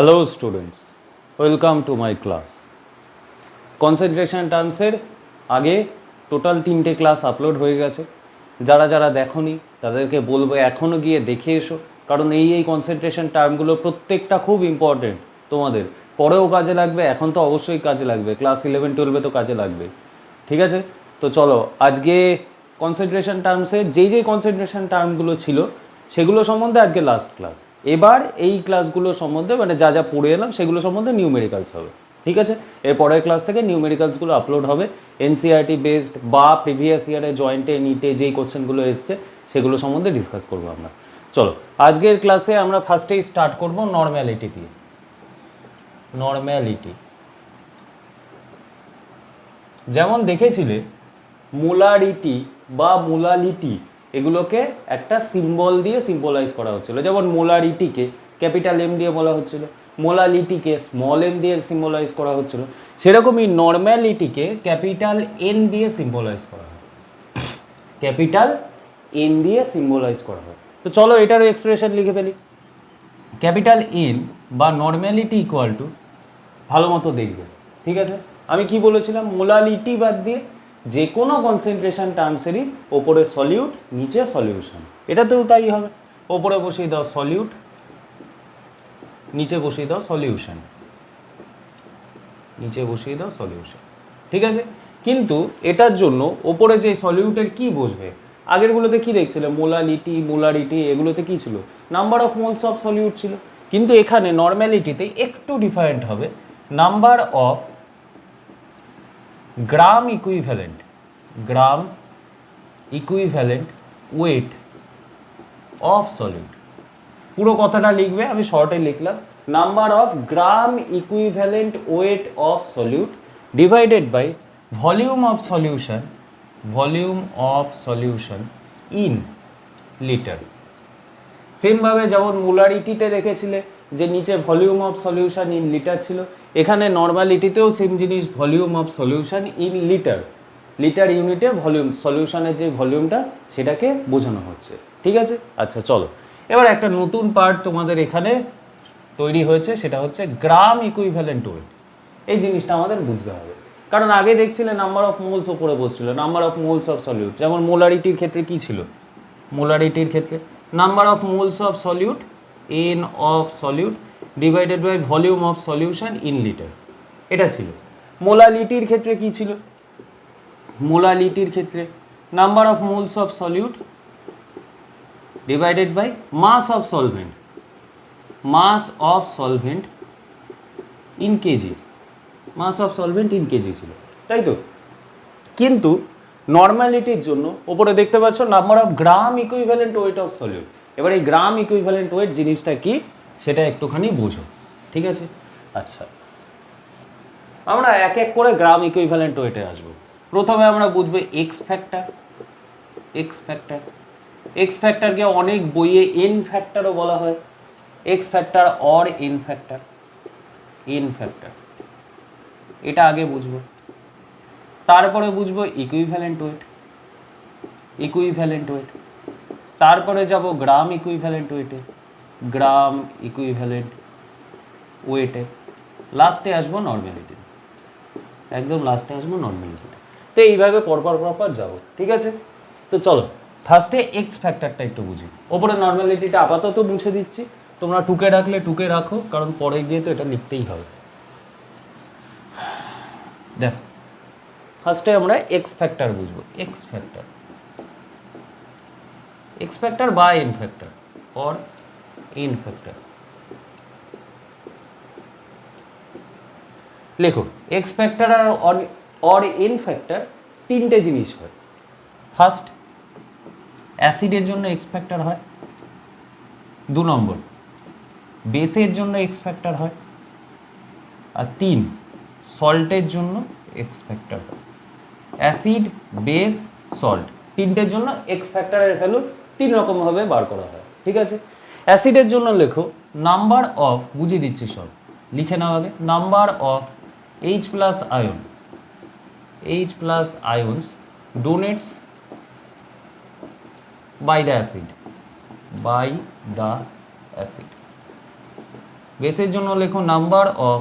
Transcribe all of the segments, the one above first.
Hello students, welcome to my class. Concentration টার্মসের আগে total 3টে ক্লাস আপলোড হয়ে গেছে। যারা যারা দেখোনি তাদেরকে বলবো এখনও গিয়ে দেখে এসো, কারণ এই কনসেন্ট্রেশন টার্মগুলো প্রত্যেকটা খুব ইম্পর্টেন্ট। তোমাদের পরেও কাজে লাগবে, এখন তো অবশ্যই কাজে লাগবে, ক্লাস 11-12 তো কাজে লাগবে। ঠিক আছে, তো চলো আজকে কনসেন্ট্রেশন টার্মসের যেই কনসেন্ট্রেশন টার্মগুলো ছিল সেগুলো সম্বন্ধে আজকে লাস্ট ক্লাস। এবার এই ক্লাসগুলো সম্বন্ধে মানে যা যা পড়ে এলাম সেগুলো সম্বন্ধে নিউমেরিক্যালস হবে। ঠিক আছে, এর পরের ক্লাস থেকে নিউমেরিক্যালসগুলো আপলোড হবে। এনসিআরটি বেসড বা প্রিভিয়াস ইয়ারে জয়েন্টে নিটে যেই কোশ্চেনগুলো এসছে সেগুলো সম্বন্ধে ডিসকাস করবো আমরা। চলো আজকের ক্লাসে আমরা ফার্স্টেই স্টার্ট করব নর্ম্যালিটি দিয়ে। নর্ম্যালিটি যেমন দেখেছিলে মোলারিটি বা মোলালিটি এগুলোকে একটা সিম্বল দিয়ে সিম্বলাইজ করা হচ্ছিল। যেমন মোলারিটিকে ক্যাপিটাল এম দিয়ে বলা হচ্ছিল, মোলালিটিকে স্মল এম দিয়ে সিম্বলাইজ করা হচ্ছিল, সেরকমই নর্ম্যালিটিকে ক্যাপিটাল এন দিয়ে সিম্বলাইজ করা হয়। ক্যাপিটাল এন দিয়ে সিম্বলাইজ করা হয়। তো চলো এটারও এক্সপ্রেশন লিখে ফেলি। ক্যাপিটাল এন বা নর্ম্যালিটি ইকুয়াল টু, ভালো মতো দেখবে, ঠিক আছে? আমি কি বলেছিলাম, মোলালিটি বাদ দিয়ে যে কোনো কনসেন্ট্রেশন টার্মসেরই ওপরে সলিউট নিচে সলিউশন, এটাতেও তাই হবে। ওপরে বসিয়ে দাও সলিউট, নিচে বসিয়ে দাও সলিউশন, নিচে বসিয়ে দাও সলিউশন। ঠিক আছে, কিন্তু এটার জন্য ওপরে যে সলিউটের কি বসবে, আগেরগুলোতে কি দেখছিলে, মোলালিটি মোলারিটি এগুলোতে কি ছিল, number of moles of solute ছিল। কিন্তু এখানে নর্ম্যালিটিতে একটু ডিফারেন্ট হবে, number of gram equivalent, gram equivalent weight of solute. পুরো কথাটা লিখবে, আমি শর্টে লিখলাম, number of gram equivalent weight of solute divided by volume of solution, volume of solution in litre. সেমভাবে যেমন মোলারিটিতে দেখেছিলে যে নিচে volume of solution in litre ছিল, এখানে নর্মালিটিতেও সেম জিনিস, volume of solution in litre. Litre ইউনিটে ভলিউম, সলিউশনের যে ভলিউমটা সেটাকে বোঝানো হচ্ছে। ঠিক আছে, আচ্ছা চলো এবার একটা নতুন পার্ট তোমাদের এখানে তৈরি হয়েছে, সেটা হচ্ছে গ্রাম ইকুইভ্যালেন্ট ওয়েট। এই জিনিসটা আমাদের বুঝতে হবে, কারণ আগে দেখছিলে নাম্বার অফ মোলস ওপরে বসছিল, number of moles of solute. যেমন মোলারিটির ক্ষেত্রে কি ছিল, মোলারিটির ক্ষেত্রে number of moles of solute, n of solute divided by volume of solution in litre, এটা ছিল। মোলালিটির ক্ষেত্রে কি ছিল, মোলালিটির ক্ষেত্রে number of moles of solute divided by mass of solvent, mass of solvent in kg, mass of solvent in kg ছিল, তাই তো? কিন্তু নর্মালিটির জন্য ওপরে দেখতে পাচ্ছ number of gram equivalent weight of solute. এবার এই গ্রাম ইকুইভ্যালেন্ট ওয়েট জিনিসটা কি সেটা একটুখানি বোঝো। ঠিক আছে, আচ্ছা আমরা এক এক করে গ্রাম ইকুইভ্যালেন্ট ওয়েটে আসবো। প্রথমে আমরা বুঝবো x factor. X factor, x ফ্যাক্টরকে অনেক বইয়ে এন ফ্যাক্টরও বলা হয়, x factor or n factor, n factor, এটা আগে বুঝবো। তারপরে বুঝবো ইকুইভ্যালেন্ট ওয়েট, ইকুইভ্যালেন্ট ওয়েট। তারপরে যাব গ্রাম ইকুইভ্যালেন্ট ওয়েটে, গ্রাম ইকুইভ্যালেন্ট ওয়েটে। লাস্টে আসবো নর্মালিটি, একদম লাস্টে আসবো নর্মালিটিতে। তো এইভাবে পরপর পরপর যাবো। ঠিক আছে, তো চলো ফার্স্টে এক্স ফ্যাক্টরটা একটু বুঝি। ওপরে নর্মালিটিটা আপাতত মুছে দিচ্ছি, তোমরা টুকে রাখলে টুকে রাখো, কারণ পরে গিয়ে তো এটা লিখতেই হবে। দেখো ফার্স্টে আমরা এক্স ফ্যাক্টর বুঝবো। এক্স ফ্যাক্টর, এক্স ফ্যাক্টর বা n factor or n factor. লেখো এক্স ফ্যাক্টর আর অর এন ফ্যাক্টর তিনটে জিনিস হয়। ফার্স্ট, অ্যাসিডের জন্য এক্স ফ্যাক্টর হয়। 2 নম্বর, বেসের জন্য এক্স ফ্যাক্টর হয়। আর 3, সল্টের জন্য এক্স ফ্যাক্টর হয়। অ্যাসিড, বেস, সল্ট, তিনটের জন্য এক্স ফ্যাক্টরের ভ্যালু 3 রকমভাবে বার করা হয়। ঠিক আছে, অ্যাসিডের জন্য লেখো নাম্বার অফ, বুঝিয়ে দিচ্ছি সব, লিখে নাও আগে, number of H plus ion, H plus ions donates by the acid, by the acid. বেসের জন্য লেখো number of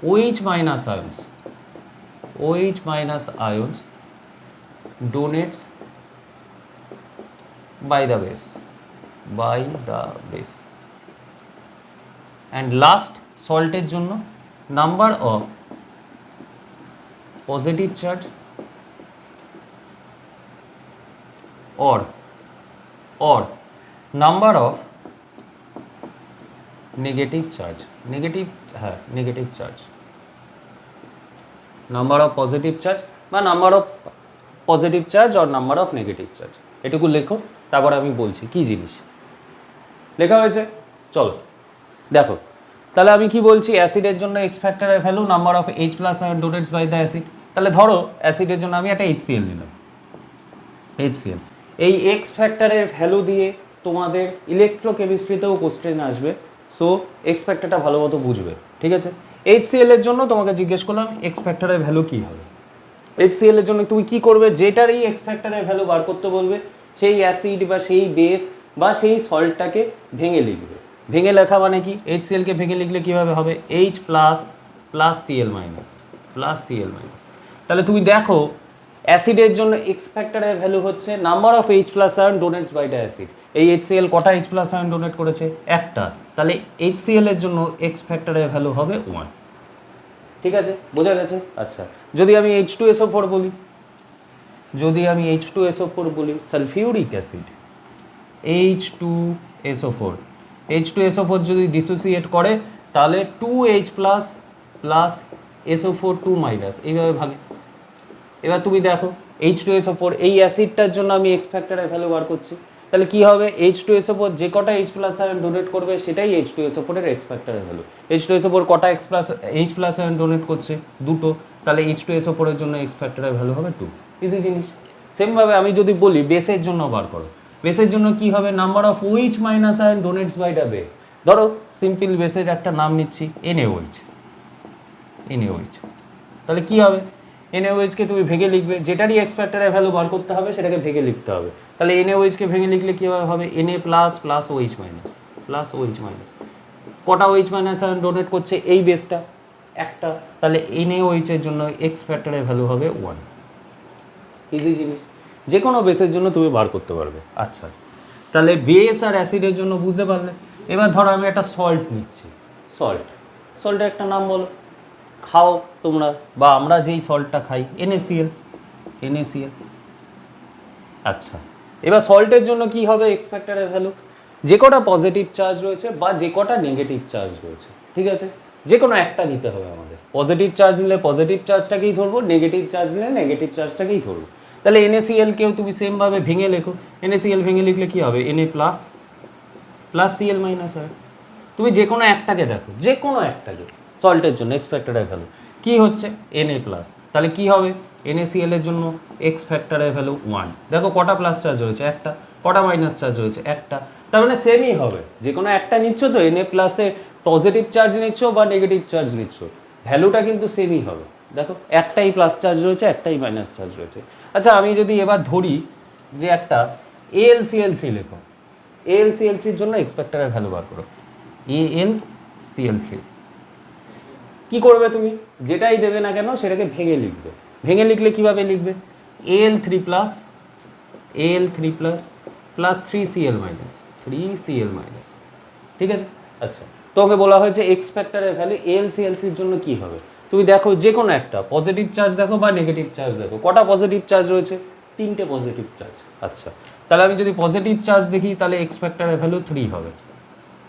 OH minus ions, OH minus ions donates by the base, by the base. And last সল্টের জন্য number of positive charge or number of negative charge, negative charge, number of positive charge বা number of positive charge or number of negative charge, এটুকু লেখো। তারপর আমি বলছি কি জিনিস লেখা হয়েছে। চলো দেখো, তাহলে আমি কি বলছি, অ্যাসিডের জন্য এক্স ফ্যাক্টরের value number of H plus ion donates by the acid. তাহলে ধরো অ্যাসিডের জন্য আমি একটা HCl নিলাম, HCl। এই এক্স ফ্যাক্টরের ভ্যালু দিয়ে তোমাদের ইলেকট্রোকেমিস্ট্রিতেও কোশ্চেন আসবে, সো এক্স ফ্যাক্টরটা ভালো মতো বুঝবে, ঠিক আছে। HCl এর জন্য তোমাকে জিজ্ঞেস করলাম এক্স ফ্যাক্টরের ভ্যালু কী হবে। HCl এর জন্য তুমি কি করবে, যেটারই এক্স ফ্যাক্টরের ভ্যালু বার করতে বলবে সেই অ্যাসিড বা সেই বেস বা সেই সল্টটাকে ভেঙে লিখবে। ভেঙে লেখা মানে কি, HCl কে ভেঙে লিখলে কীভাবে হবে, H plus plus Cl minus plus Cl minus. তাহলে তুমি দেখো অ্যাসিডের জন্য এক্স ফ্যাক্টরের ভ্যালু হচ্ছে number of H plus ion donates by the acid. এই HCl কটা H প্লাস আয়ন ডোনেট করেছে, একটা। তাহলে HCl এর জন্য এক্স ফ্যাক্টরের ভ্যালু হবে 1, ঠিক আছে, বোঝা গেছে। আচ্ছা, যদি আমি H2SO4 বলি, যদি আমি H2SO4 বলি সালফিউরিক অ্যাসিড, H2SO4, H2SO4 যদি ডিসোসিয়েট করে তাহলে 2H plus plus SO4 2 minus, এইভাবে ভাগে। এবার তুমি দেখো H2SO4 এই অ্যাসিডটার জন্য আমি এক্স ফ্যাক্টরের ভ্যালু বার করছি, তাহলে কি হবে, H2SO4 যে কটা H প্লাস আয়ন ডোনেট করবে সেটাই H2SO4 এর এক্স ফ্যাক্টরের ভ্যালু। H2SO4 কটা H প্লাস আয়ন ডোনেট করছে, দুটো, তাহলে H2SO4 এর জন্য এক্স ফ্যাক্টরের ভ্যালু হবে 2। ইজি জিনিস। সেমভাবে আমি যদি বলি বেসের জন্য বার করো, বেসের জন্য কি হবে, number of OH minus ion donates by the base. ধরো সিম্পল বেসের একটা নাম নিচ্ছি NaOH, NaOH। তাহলে কি হবে, NaOH কে তুমি ভেঙে লিখবে, যেটারই এক্স ফ্যাক্টরের ভ্যালু বার করতে হবে সেটাকে ভেঙে লিখতে হবে। তাহলে NaOH কে ভেঙে লিখলে কীভাবে হবে, Na plus plus OH minus plus OH minus. কটা OH মাইনাস আয়ন ডোনেট করছে এই বেসটা, একটা। তাহলে NaOH এর জন্য এক্স ফ্যাক্টরের ভ্যালু হবে 1। ইজি জিনিস, যে কোনো বেসের জন্য তুমি বার করতে পারবে। আচ্ছা, তাহলে বেস আর অ্যাসিডের জন্য বুঝতে পারলে। এবার ধরো আমি একটা সল্ট নিচ্ছি, সল্টের একটা নাম বলো, খাও তোমরা বা আমরা যেই সল্টটা খাই NaCl। আচ্ছা, এবার সল্টের জন্য কি হবে এক্স ফ্যাক্টরের ভ্যালু, যে কটা পজিটিভ চার্জ রয়েছে বা যে কটা নেগেটিভ চার্জ রয়েছে, ঠিক আছে, যে কোনো একটা নিতে হবে আমাদের। পজিটিভ চার্জ নিলে পজিটিভ চার্জটাকেই ধরবো, নেগেটিভ চার্জ নিলে নেগেটিভ চার্জটাকেই ধরবো। তাহলে NaCl কেও তুমি সেমভাবে ভেঙে লেখো, NaCl ভেঙে লিখলে কি হবে, Na plus plus Cl minus হয়। তুমি যে কোনো একটাকে দেখো, যে কোনো একটাকে সল্টের জন্য এক্স ফ্যাক্টরের ভ্যালু কি হচ্ছে, Na প্লাস। তাহলে কি হবে, NaCl এর জন্য এক্স ফ্যাক্টরের ভ্যালু 1। দেখো কটা প্লাস চার্জ রয়েছে, একটা। কটা মাইনাস চার্জ রয়েছে, একটা। তার মানে সেমই হবে, যে কোনো একটা নিচ্ছ তো, Na প্লাসে পজিটিভ চার্জ নিচ্ছ বা নেগেটিভ চার্জ নিচ্ছ, ভ্যালুটা কিন্তু সেমই হবে। দেখো একটাই প্লাস চার্জ রয়েছে, একটাই মাইনাস চার্জ রয়েছে। আচ্ছা, আমি যদি এবার ধরি যে একটা AlCl3 লেখো, AlCl3 এর জন্য এক্স ফ্যাক্টরের ভ্যালু বার করো, AlCl3। কি করবে তুমি, যেটাই দেবে না কেন সেটাকে ভেঙে লিখবে। ভেঙে লিখলে কিভাবে লিখবে, Al3 plus plus 3Cl minus 3Cl minus, ঠিক আছে। আচ্ছা, তোমাকে বলা হয়েছে এক্স ফ্যাক্টরের ভ্যালু AlCl3 এর জন্য কি হবে। তুমি দেখো যে কোনো একটা পজিটিভ চার্জ দেখো বা নেগেটিভ চার্জ দেখো, কটা পজিটিভ চার্জ রয়েছে, 3টে পজিটিভ চার্জ। আচ্ছা, তাহলে আমি যদি পজিটিভ চার্জ দেখি তাহলে এক্স ফ্যাক্টরের ভ্যালু 3 হবে,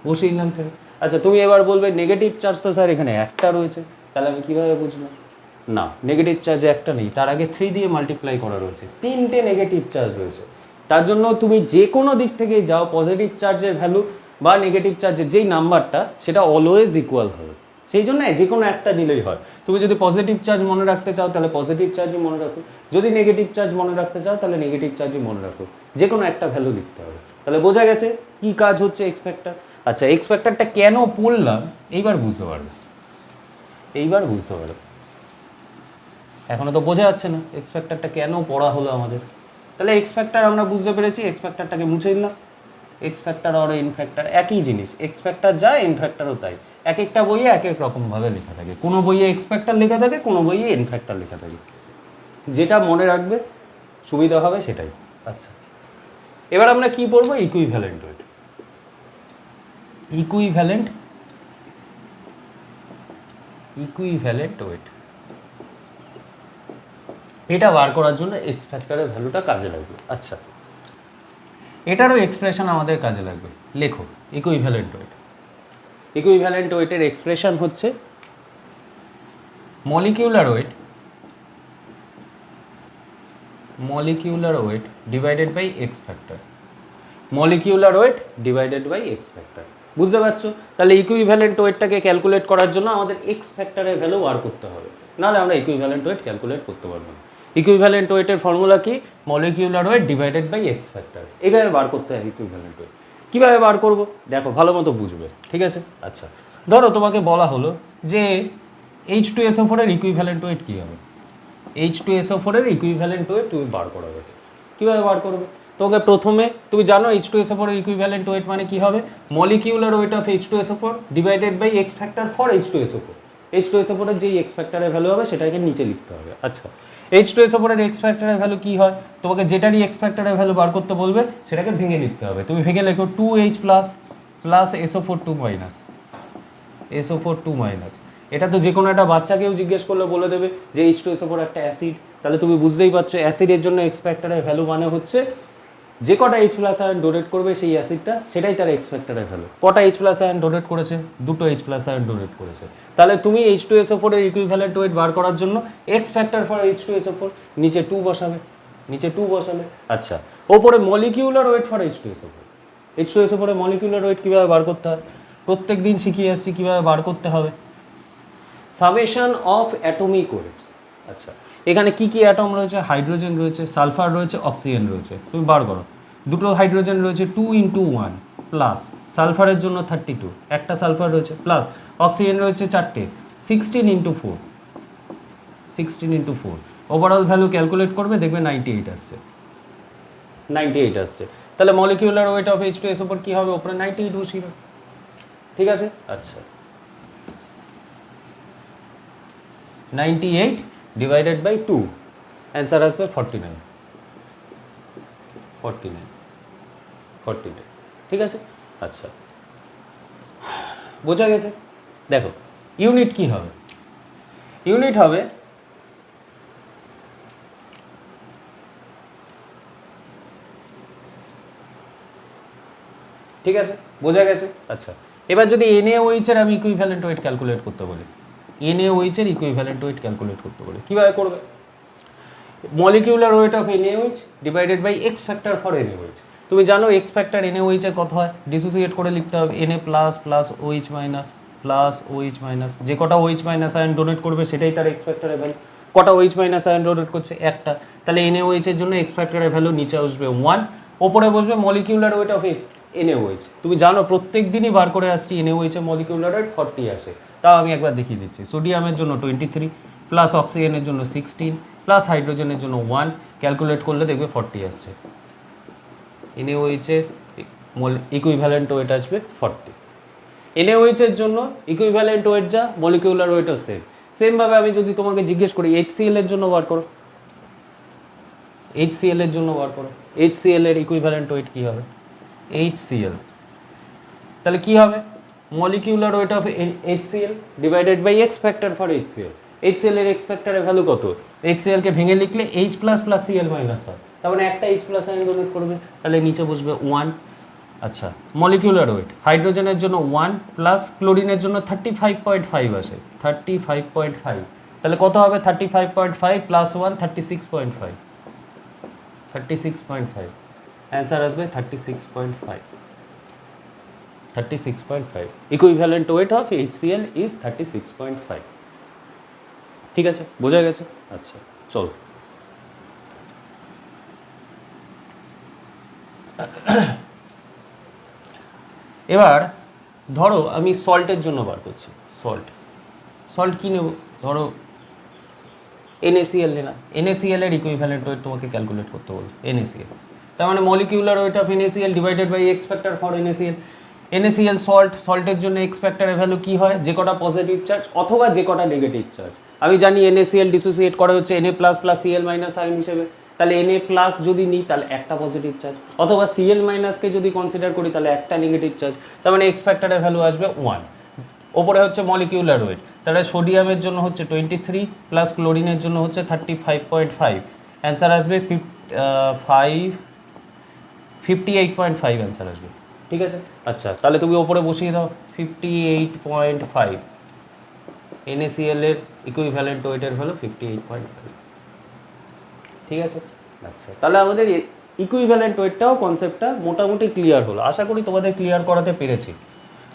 বসিয়ে নিলাম 3। আচ্ছা, তুমি এবার বলবে নেগেটিভ চার্জ তো স্যার এখানে একটা রয়েছে, তাহলে আমি কীভাবে বুঝবো, না নেগেটিভ চার্জে একটা নেই, তার আগে 3 দিয়ে মাল্টিপ্লাই করা রয়েছে, 3টে নেগেটিভ চার্জ রয়েছে। তার জন্য তুমি যে কোনো দিক থেকে যাও, পজিটিভ চার্জের ভ্যালু বা নেগেটিভ চার্জের যেই নাম্বারটা সেটা অলওয়েজ ইকুয়াল হবে, সেই জন্য যে কোনো একটা নিলেই হয়। তুমি যদি পজিটিভ চার্জ মনে রাখতে চাও তাহলে পজিটিভ চার্জই মনে রাখো, যদি নেগেটিভ চার্জ মনে রাখতে চাও তাহলে নেগেটিভ চার্জই মনে রাখো, যে কোনো একটা ভ্যালু লিখতে হবে। তাহলে বোঝা গেছে কি কাজ হচ্ছে এক্স ফ্যাক্টর। আচ্ছা, এক্স ফ্যাক্টরটা কেন পড়লাম এইবার বুঝতে পারবে, এখনো তো বোঝা যাচ্ছে না এক্স ফ্যাক্টরটা কেন পড়া হলো আমাদের। তাহলে এক্স ফ্যাক্টর আমরা বুঝতে পেরেছি, এক্স ফ্যাক্টরটাকে মুছে দিলাম। X factor or n factor একই জিনিস, এক্স ফ্যাক্টর যা এন ফ্যাক্টরও তাই। এক একটা বইয়ে এক এক রকমভাবে লেখা থাকে, কোনো বইয়ে এক্স ফ্যাক্টর লেখা থাকে, কোনো বইয়ে এন ফ্যাক্টর লেখা থাকে, যেটা মনে রাখবে সুবিধা হবে সেটাই। আচ্ছা, এবার আমরা কি পড়বো? Equivalent weight. ইকুইভ্যালেন্ট ওয়েট, এটা বার করার জন্য এক্স ফ্যাক্টরের ভ্যালুটা কাজে লাগবে। আচ্ছা, এটারও এক্সপ্রেশন আমাদের কাজে লাগবে, লেখো ইকুইভ্যালেন্ট ওয়েট। ইকুইভ্যালেন্ট ওয়েটের এক্সপ্রেশন হচ্ছে molecular weight divided by x factor. Molecular weight divided by x factor, বুঝতে পারছো? তাহলে ইকুইভ্যালেন্ট ওয়েটটাকে ক্যালকুলেট করার জন্য আমাদের এক্স ফ্যাক্টরের ভ্যালু বার করতে হবে, নাহলে আমরা ইকুইভ্যালেন্ট ওয়েট ক্যালকুলেট করতে পারবো না। ইকুইভ্যালেন্ট ওয়েটের ফর্মুলা কি? Molecular weight divided by x factor. এইভাবে বার করতে হয় ইকুইভ্যালেন্ট ওয়েট। কীভাবে বার করবো দেখো, ভালো মতো বুঝবে, ঠিক আছে? আচ্ছা, ধরো তোমাকে বলা হলো যে H2SO4 এর ইকুইভ্যালেন্ট ওয়েট কী হবে? H2SO4 এর ইকুইভ্যালেন্ট ওয়েট তুমি বার করা যাবে। কীভাবে বার করবে? তোমাকে প্রথমে, তুমি জানো H2SO4 এর ইকুইভ্যালেন্ট ওয়েট মানে কি হবে? Molecular weight of H2SO4 divided by x factor for H2SO4। H2SO4 এর যেই এক্স ফ্যাক্টরের ভ্যালু হবে সেটাকে নিচে লিখতে হবে। আচ্ছা, H2SO4 এর এক্স ফ্যাক্টরের ভ্যালু কি হয়? তোমাকে যেটারই এক্স ফ্যাক্টরের ভ্যালু বার করতে বলবে সেটাকে ভেঙে লিখতে হবে। তুমি ভেঙে লেখো 2H plus SO4 2 minus SO4 2 minus. এটা তো যে কোনো একটা বাচ্চাকেও জিজ্ঞেস করলে বলে দেবে যে H2SO4 একটা অ্যাসিড। তাহলে তুমি বুঝতেই পারছো অ্যাসিডের জন্য এক্স ফ্যাক্টরের ভ্যালু মানে হচ্ছে যে কটা H প্লাস আয়ন ডোনেট করবে সেই অ্যাসিডটা, সেটাই তার এক্স ফ্যাক্টরের ভ্যালু। কটা H প্লাস আয়ন ডোনেট করেছে? দুটো H প্লাস আয়ন ডোনেট করেছে। তাহলে তুমি H2SO4 এর ইকুইভ্যালেন্ট ওয়েট বার করার জন্য এক্স ফ্যাক্টর ফর H2SO4 নিচে 2 বসাবে। আচ্ছা, ওপরে molecular wait for H2SO4। H2SO4 এর মলিকিউলার ওয়েট কীভাবে বার করতে হয় প্রত্যেক দিন শিখিয়ে আসছি, কীভাবে বার করতে হবে। Summation of atomic weights. আচ্ছা, এখানে কি কি অ্যাটম রয়েছে? হাইড্রোজেন রয়েছে, সালফার রয়েছে, অক্সিজেন রয়েছে। তুমি বার করো, দুটো হাইড্রোজেন রয়েছে 2 × 1 প্লাস সালফারের জন্য 32, একটা সালফার রয়েছে প্লাস অক্সিজেন রয়েছে 4টে 16 × 4 ওভারঅল ভ্যালু ক্যালকুলেট করবে, দেখবে 98 আসছে। তাহলে মলিকিউলার ওয়েট অফ H2SO4 কি হবে? উপরে 98 বসিয়ে, ঠিক আছে? আচ্ছা, 98 ডিভাইডেড বাই 2, অ্যান্সার আসবে 49, ঠিক আছে? আচ্ছা, বোঝা গেছে? দেখো ইউনিট কি হবে? ইউনিট হবে ঠিক আছে, বোঝা গেছে? আচ্ছা, এবার যদি NaOH এর আমি ইকুইভ্যালেন্ট ওয়েট ক্যালকুলেট করতে বলি, NaOH এর ইকুইভ্যালেন্ট ওয়েট ক্যালকুলেট করতে বলি, কীভাবে করবে? Molecular weight of NaOH divided by x factor for NaOH। তুমি জানো এক্স ফ্যাক্টর NaOH এর কত হয়? ডিসোসিয়েট করে লিখতে হবে Na প্লাস OH মাইনাস, যে কটা OH মাইনাস আয়ন ডোনেট করবে সেটাই তার এক্স ফ্যাক্টরের ভ্যালু। কটা OH মাইনাস আয়ন ডোনেট করছে? একটা। তাহলে NaOH এর জন্য এক্স ফ্যাক্টরের ভ্যালু নিচে আসবে 1, ওপরে বসবে মলিকিউলার ওয়েট অফ NaOH। তুমি জানো প্রত্যেক দিনই বার করে আসছি NaOH এর মলিকিউলার ওয়েট 40 আসে। তাও আমি একবার দেখিয়ে দিচ্ছি। সোডিয়ামের জন্য 23 প্লাস অক্সিজেনের জন্য 16 প্লাস হাইড্রোজেনের জন্য 1, ক্যালকুলেট করলে দেখবে 40 আসছে। NaOH এর ইকুইভ্যালেন্ট ওয়েট আসবে 40। NaOH এর জন্য ইকুইভ্যালেন্ট ওয়েট যা, মলিকিউলার ওয়েটও সেমভাবে আমি যদি তোমাকে জিজ্ঞেস করি HCl এর জন্য বার করো, HCl এর ইকুইভ্যালেন্ট ওয়েট কী হবে? HCl, তাহলে কি হবে? Molecular weight of HCl divided by x factor for HCl। HCl এর এক্স ফ্যাক্টরের ভ্যালু কত? HCl কে ভেঙে লিখলে H plus plus Cl minus হয়, তার মানে একটা H প্লাস আয়ন ডোনেট করবে, তাহলে নিচে বসবে 1। আচ্ছা, মলিকিউলার ওয়েট হাইড্রোজেনের জন্য 1 প্লাস ক্লোরিনের জন্য 35.5 আসে, 35.5। তাহলে কত হবে? 35.5 প্লাস 1 36.5, অ্যান্সার আসবে 36.5। Equivalent weight of HCl is 36.5। ঠিক আছে, বোঝা গেছে? আচ্ছা, চলো এবার ধরো আমি সল্টের জন্য বার করছি। সল্ট কি নেব? ধরো NaCl নিলাম। NaCl এর ইকুইভ্যালেন্ট ওয়েট তোমাকে ক্যালকুলেট করতে বলবো। NaCl, তার মানে molecular weight of NaCl divided by x factor for NaCl। NaCl সল্টের জন্য এক্স ফ্যাক্টরের ভ্যালু কি হয়, যে কটা পজিটিভ চার্জ অথবা যে কটা নেগেটিভ চার্জ। আমি জানি NaCl ডিসোসিয়েট করে হচ্ছে Na plus plus Cl minus ion হিসেবে, তাহলে Na প্লাস যদি নিই তাহলে একটা পজিটিভ চার্জ, অথবা Cl মাইনাসকে যদি কনসিডার করি তাহলে একটা নেগেটিভ চার্জ, তার মানে এক্স ফ্যাক্টরের ভ্যালু আসবে 1। ওপরে হচ্ছে মলিকিউলার ওয়েট, তাহলে সোডিয়ামের জন্য হচ্ছে 23 প্লাস ক্লোরিনের জন্য হচ্ছে 35.5, অ্যান্সার আসবে 58.5 অ্যান্সার আসবে। ঠিক আছে, আচ্ছা তাহলে তুমি ওপরে বসিয়ে দাও 58.5, NaCl এর ইকুইভ্যালেন্ট ওয়েটের ভ্যালু 58.5। ঠিক আছে, আচ্ছা তাহলে আমাদের ইকুইভ্যালেন্ট ওয়েটটাও কনসেপ্টটা মোটামুটি ক্লিয়ার হলো, আশা করি তোমাদের ক্লিয়ার করাতে পেরেছি।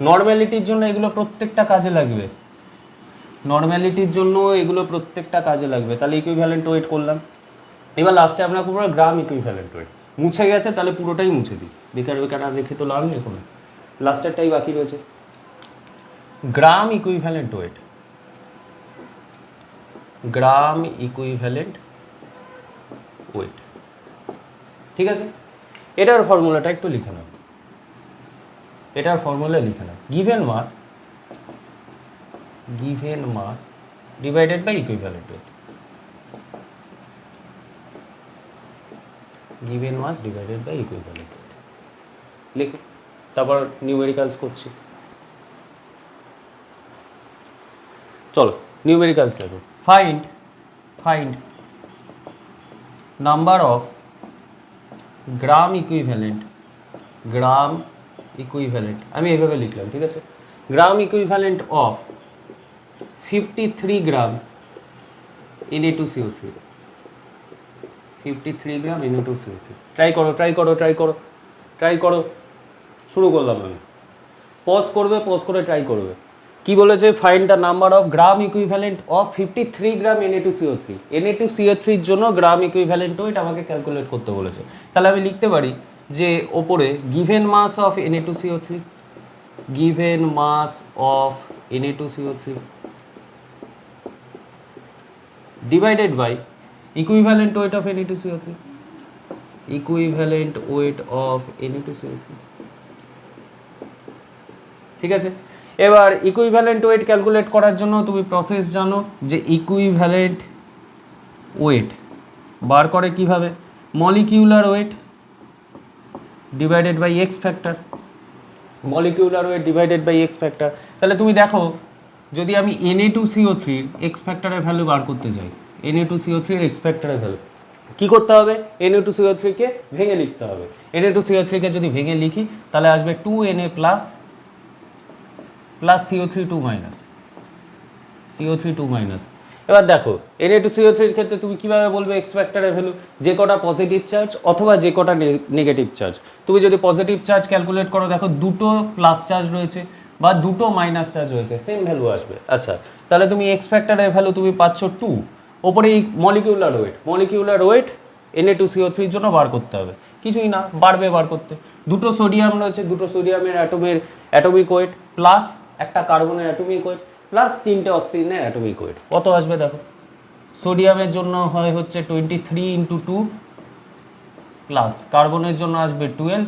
নর্মালিটির জন্য এগুলো প্রত্যেকটা কাজে লাগবে, নর্মালিটির জন্য এগুলো প্রত্যেকটা কাজে লাগবে। তাহলে ইকুইভ্যালেন্ট ওয়েট করলাম, এবার লাস্টে আমরা করবো গ্রাম ইকুইভ্যালেন্ট ওয়েট। মুছে গেছে তাহলে পুরোটাই মুছে দিই, বেকার বেকার আর রেখে তো লাভ নেই কোনো, লাস্টেরটাই বাকি রয়েছে। গ্রাম ইকুইভ্যালেন্ট ওয়েট, গ্রাম ইকুইভ্যালেন্ট ওয়েট। ঠিক আছে, এটার ফর্মুলাটা একটু লিখে নাও, এটার ফর্মুলা লিখে নাও। Given mass divided by equivalent weight, given mass divided by equivalent weight লিখো, তারপর নিউমেরিক্যালস করছি। চলো নিউমেরিক্যালস লেখো। Find number of gram equivalent, আমি এভাবে লিখলাম, ঠিক আছে, gram equivalent of 53 gram Na2CO3, 53 gram Na2CO3। Try করো, শুরু করলাম আমি, পজ করে ট্রাই করবে। কি বলেছে, find the number of gram equivalent of 53 gram Na2CO3। Na2CO3 এর জন্য গ্রাম ইকুইভ্যালেন্ট ওয়েট আমাকে ক্যালকুলেট করতে বলেছে। তাহলে আমি লিখতে পারি যে ওপরে given mass of Na2CO3, given mass of Na2CO3 divided by equivalent weight of Na2CO3, equivalent weight of Na2CO3। ঠিক আছে, এবার ইকুইভ্যালেন্ট ওয়েট ক্যালকুলেট করার জন্য তুমি প্রসেস জানো, যে ইকুইভ্যালেন্ট ওয়েট বার করে কিভাবে, molecular weight divided by x factor, molecular weight divided by x factor. তাহলে তুমি দেখো, যদি আমি Na2CO3 এর এক্স ফ্যাক্টরের ভ্যালু বার করতে চাই, Na2CO3 এর এক্স ফ্যাক্টরের ভ্যালু কি করতে হবে, Na2CO3 কে ভেঙে লিখতে হবে। Na2CO3 কে যদি ভেঙে লিখি তাহলে আসবে 2Na plus CO3 2 minus, CO3 2 minus. এবার দেখো Na2CO3 এর ক্ষেত্রে তুমি কিভাবে বলবে এক্স ফ্যাক্টরের ভ্যালু, যে কটা পজিটিভ চার্জ অথবা যে কটা নেগেটিভ চার্জ। তুমি যদি পজিটিভ চার্জ ক্যালকুলেট করো, দেখো দুটো প্লাস চার্জ রয়েছে বা দুটো মাইনাস চার্জ রয়েছে, সেম ভ্যালু আসবে। আচ্ছা, তাহলে তুমি এক্স ফ্যাক্টরের ভ্যালু তুমি পাচ্ছ 2, ওপরে এই মলিকিউলার ওয়েট Na2CO3 এর জন্য বার করতে হবে, কিছুই না, বার করতে। দুটো সোডিয়াম রয়েছে, দুটো সোডিয়ামের অ্যাটমিক ওয়েট প্লাস একটা কার্বনের অ্যাটমিক ওয়েট প্লাস 3টে অক্সিজেনের অ্যাটমিক ওয়েট, কত আসবে দেখো। সোডিয়ামের জন্য হয় হচ্ছে 23 × 2 প্লাস কার্বনের জন্য আসবে 12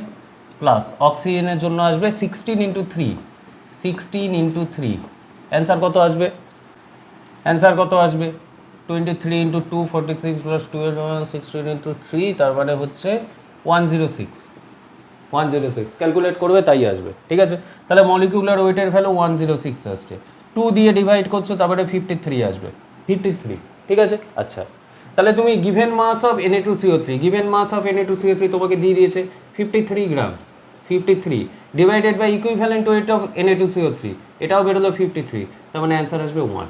প্লাস অক্সিজেনের জন্য আসবে 16 × 3, 16 × 3। অ্যান্সার কত আসবে, 23 × 2 46 প্লাস 12 16 × 3, তার মানে হচ্ছে 106। ক্যালকুলেট করবে তাই আসবে। ঠিক আছে, তাহলে মলিকিউলার ওয়েটের ভ্যালু 106 আসছে, 2 দিয়ে ডিভাইড করছো, তারপরে 53 আসবে, 53। ঠিক আছে, আচ্ছা তাহলে তুমি গিভেন মাস অফ Na2CO3 তোমাকে দিয়ে দিয়েছে 53 gram, 53 divided by equivalent weight of Na2CO3, এটাও বেরোলো 53, তার মানে অ্যান্সার আসবে 1।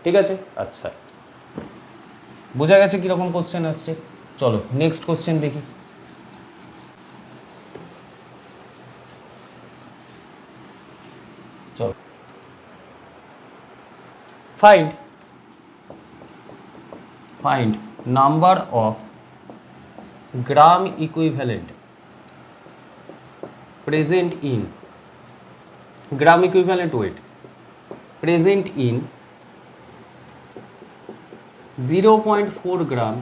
ঠিক আছে, আচ্ছা বোঝা গেছে কিরকম কোশ্চেন আসছে। চলো নেক্সট কোশ্চেন দেখি। চলো, find number of gram equivalent present in, gram equivalent wait present in 0.4 gram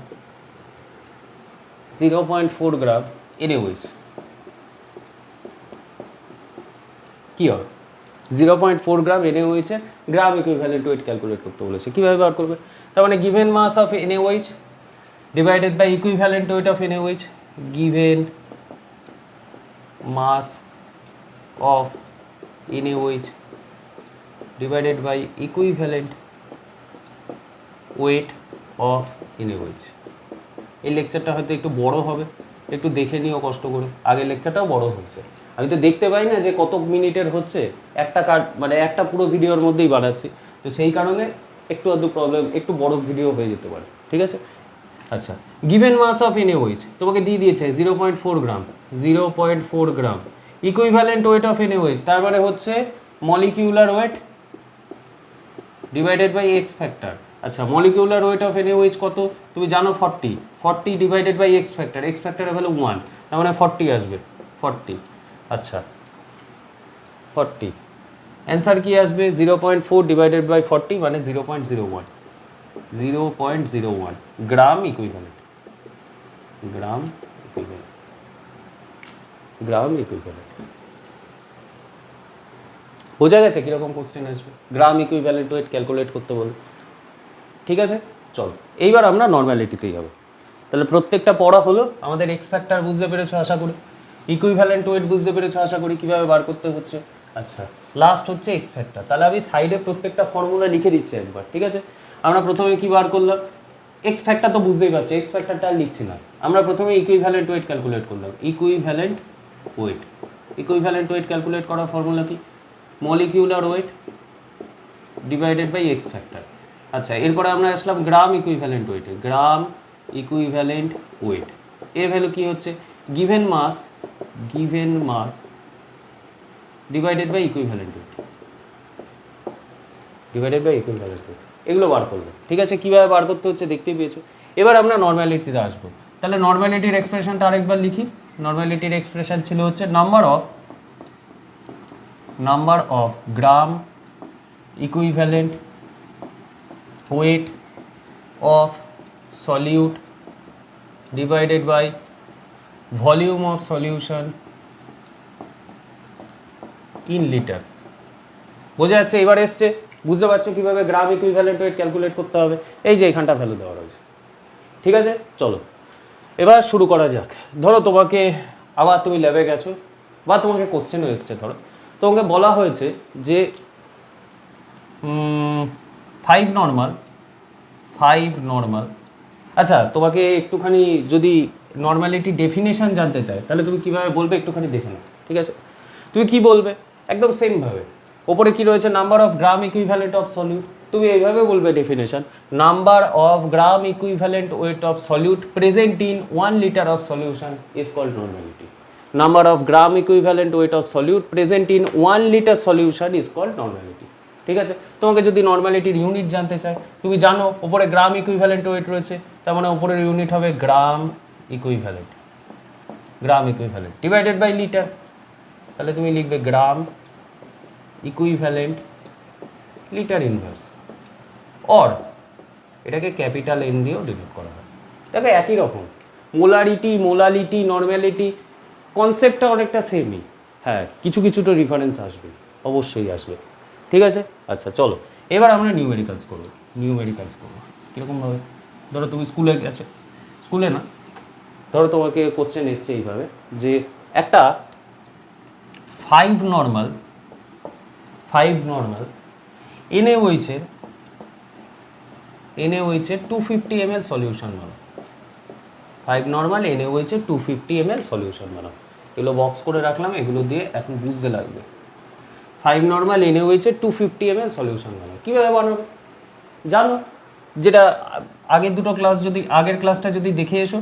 NaOH কি হবে 0.4 গ্রাম NaOH এর গ্রাম ইকুইভ্যালেন্ট ওয়েট ক্যালকুলেট করতে বলেছে। কিভাবে বার করবে? তার মানে given mass of NaOH divided by equivalent weight of NaOH, given mass of NaOH divided by equivalent weight of NaOH। এই লেকচারটা হয়তো একটু বড় হবে, একটু দেখে নিও কষ্ট করে। আগের লেকচারটাও বড় হচ্ছে, আমি তো দেখতে পাই না যে কত মিনিটের হচ্ছে, একটা মানে একটা পুরো ভিডিওর মধ্যেই বানাচ্ছি, তো সেই কারণে একটু আধটু প্রবলেম, একটু বড় ভিডিও হয়ে যেতে পারে, ঠিক আছে। আচ্ছা, গিভেন মাস অফ NaOH তোমাকে দিয়ে দিয়েছে 0.4 gram, 0.4 gram equivalent weight of NaOH, তার মানে হচ্ছে molecular weight divided by x factor. আচ্ছা, মলিকিউলার ওয়েট অফ NaOH কত তুমি জানো? 40 ডিভাইডেড বাই এক্স ফ্যাক্টরের ভ্যালু 1, তার মানে 40 আসবে, 40। আচ্ছা 40, অ্যান্সার কি আসবে? 0.4 ডিভাইডেড বাই 40 মানে 0.01, 0.01 গ্রাম ইকুইভ্যালেন্ট, গ্রাম ইকুইভ্যালেন্ট। বোঝা গেছে কিরকম কোশ্চেন আসবে? গ্রাম ইকুইভ্যালেন্ট ওয়েট ক্যালকুলেট করতে বলে, ঠিক আছে। চলো এইবার আমরা নর্মালিটিতেই যাবো। তাহলে প্রত্যেকটা পড়া হলো, আমাদের এক্স ফ্যাক্টর বুঝতে পেরেছো আশা করি, ইকুইভ্যালেন্ট ওয়েট বুঝতে পেরেছো আশা করি কীভাবে বার করতে হচ্ছে। আচ্ছা, লাস্ট হচ্ছে এক্স ফ্যাক্টর। তাহলে আমি সাইডে প্রত্যেকটা ফর্মুলা লিখে দিচ্ছি একবার, ঠিক আছে। আমরা প্রথমে কি বার করলাম? এক্স ফ্যাক্টর তো বুঝতেই পারছি, এক্স ফ্যাক্টরটা আর লিখছি না। আমরা প্রথমে ইকুইভ্যালেন্ট ওয়েট ক্যালকুলেট করলাম, ইকুইভ্যালেন্ট ওয়েট ক্যালকুলেট করার ফর্মুলা কি? Molecular weight divided by x factor. আচ্ছা, এরপরে আমরা আসলাম গ্রাম ইকুইভ্যালেন্ট ওয়েটে, গ্রাম ইকুইভ্যালেন্ট ওয়েট এর ভ্যালু কি হচ্ছে? Given mass divided by equivalent weight, এগুলো বার করবে, ঠিক আছে। কীভাবে বার করতে হচ্ছে দেখতেই পেয়েছো। এবার আমরা নর্মালিটিতে আসবো। তাহলে নর্মালিটির এক্সপ্রেশনটা আরেকবার লিখি। নর্মালিটির এক্সপ্রেশন ছিল হচ্ছে number of gram equivalent weight of solute divided by volume of solution in litre. বোঝা যাচ্ছে? এবার এসছে, বুঝতে পারছো কীভাবে গ্রাম ইকুইভ্যালেন্ট ওয়েট ক্যালকুলেট করতে হবে? এই যে এখানটা ভ্যালু দেওয়া রয়েছে, ঠিক আছে। চলো এবার শুরু করা যাক। ধরো তোমাকে আবার তুমি ল্যাবে গেছো বা তোমাকে কোশ্চেনও এসছে, ধরো তোমাকে বলা হয়েছে যে 5 নর্মাল। আচ্ছা, তোমাকে একটুখানি যদি নর্মালিটি ডেফিনেশন জানতে চায় তাহলে তুমি কীভাবে বলবে একটুখানি দেখে নাও, ঠিক আছে। তুমি কি বলবে? একদম সেমভাবে, ওপরে কি রয়েছে? Number of gram equivalent of solute, তুমি এইভাবে বলবে definition, number of gram equivalent weight of solute present in 1 litre of solution is called normality. Number of gram equivalent weight of solute present in 1 litre solution is called normality, ঠিক আছে। তোমাকে যদি নর্মালিটির unit জানতে চায়, তুমি জানো ওপরে গ্রাম equivalent wait রয়েছে, তার মানে ওপরের ইউনিট হবে gram equivalent divided by litre. তাহলে তুমি লিখবে gram equivalent litre inverse, or এটাকে ক্যাপিটাল এন দিয়েও ডিনোট করা হয়। দেখো একই রকম, মোলালিটি, নর্মালিটি কনসেপ্টটা অনেকটা সেমই। হ্যাঁ, কিছু তো রেফারেন্স আসবে, অবশ্যই আসবে, ঠিক আছে। আচ্ছা চলো এবার আমরা নিউমেরিক্যালস করবো। কীরকমভাবে? ধরো তুমি স্কুলে গেছো, স্কুলে না, ধরো তোমাকে কোশ্চেন এসছে এইভাবে যে একটা 5 নর্মাল NaOH এর 250 ml সলিউশন বানাও। 5 নর্মাল NaOH এর 250 ml সলিউশন বানাও। এগুলো বক্স করে রাখলাম, এগুলো দিয়ে এখন বুঝতে লাগবে। 5 নর্মাল NaOH এর 250 ml সলিউশন বানাও। কীভাবে বানাবে জানো? যেটা আগের দুটো ক্লাস, যদি আগের ক্লাসটা যদি দেখে এসো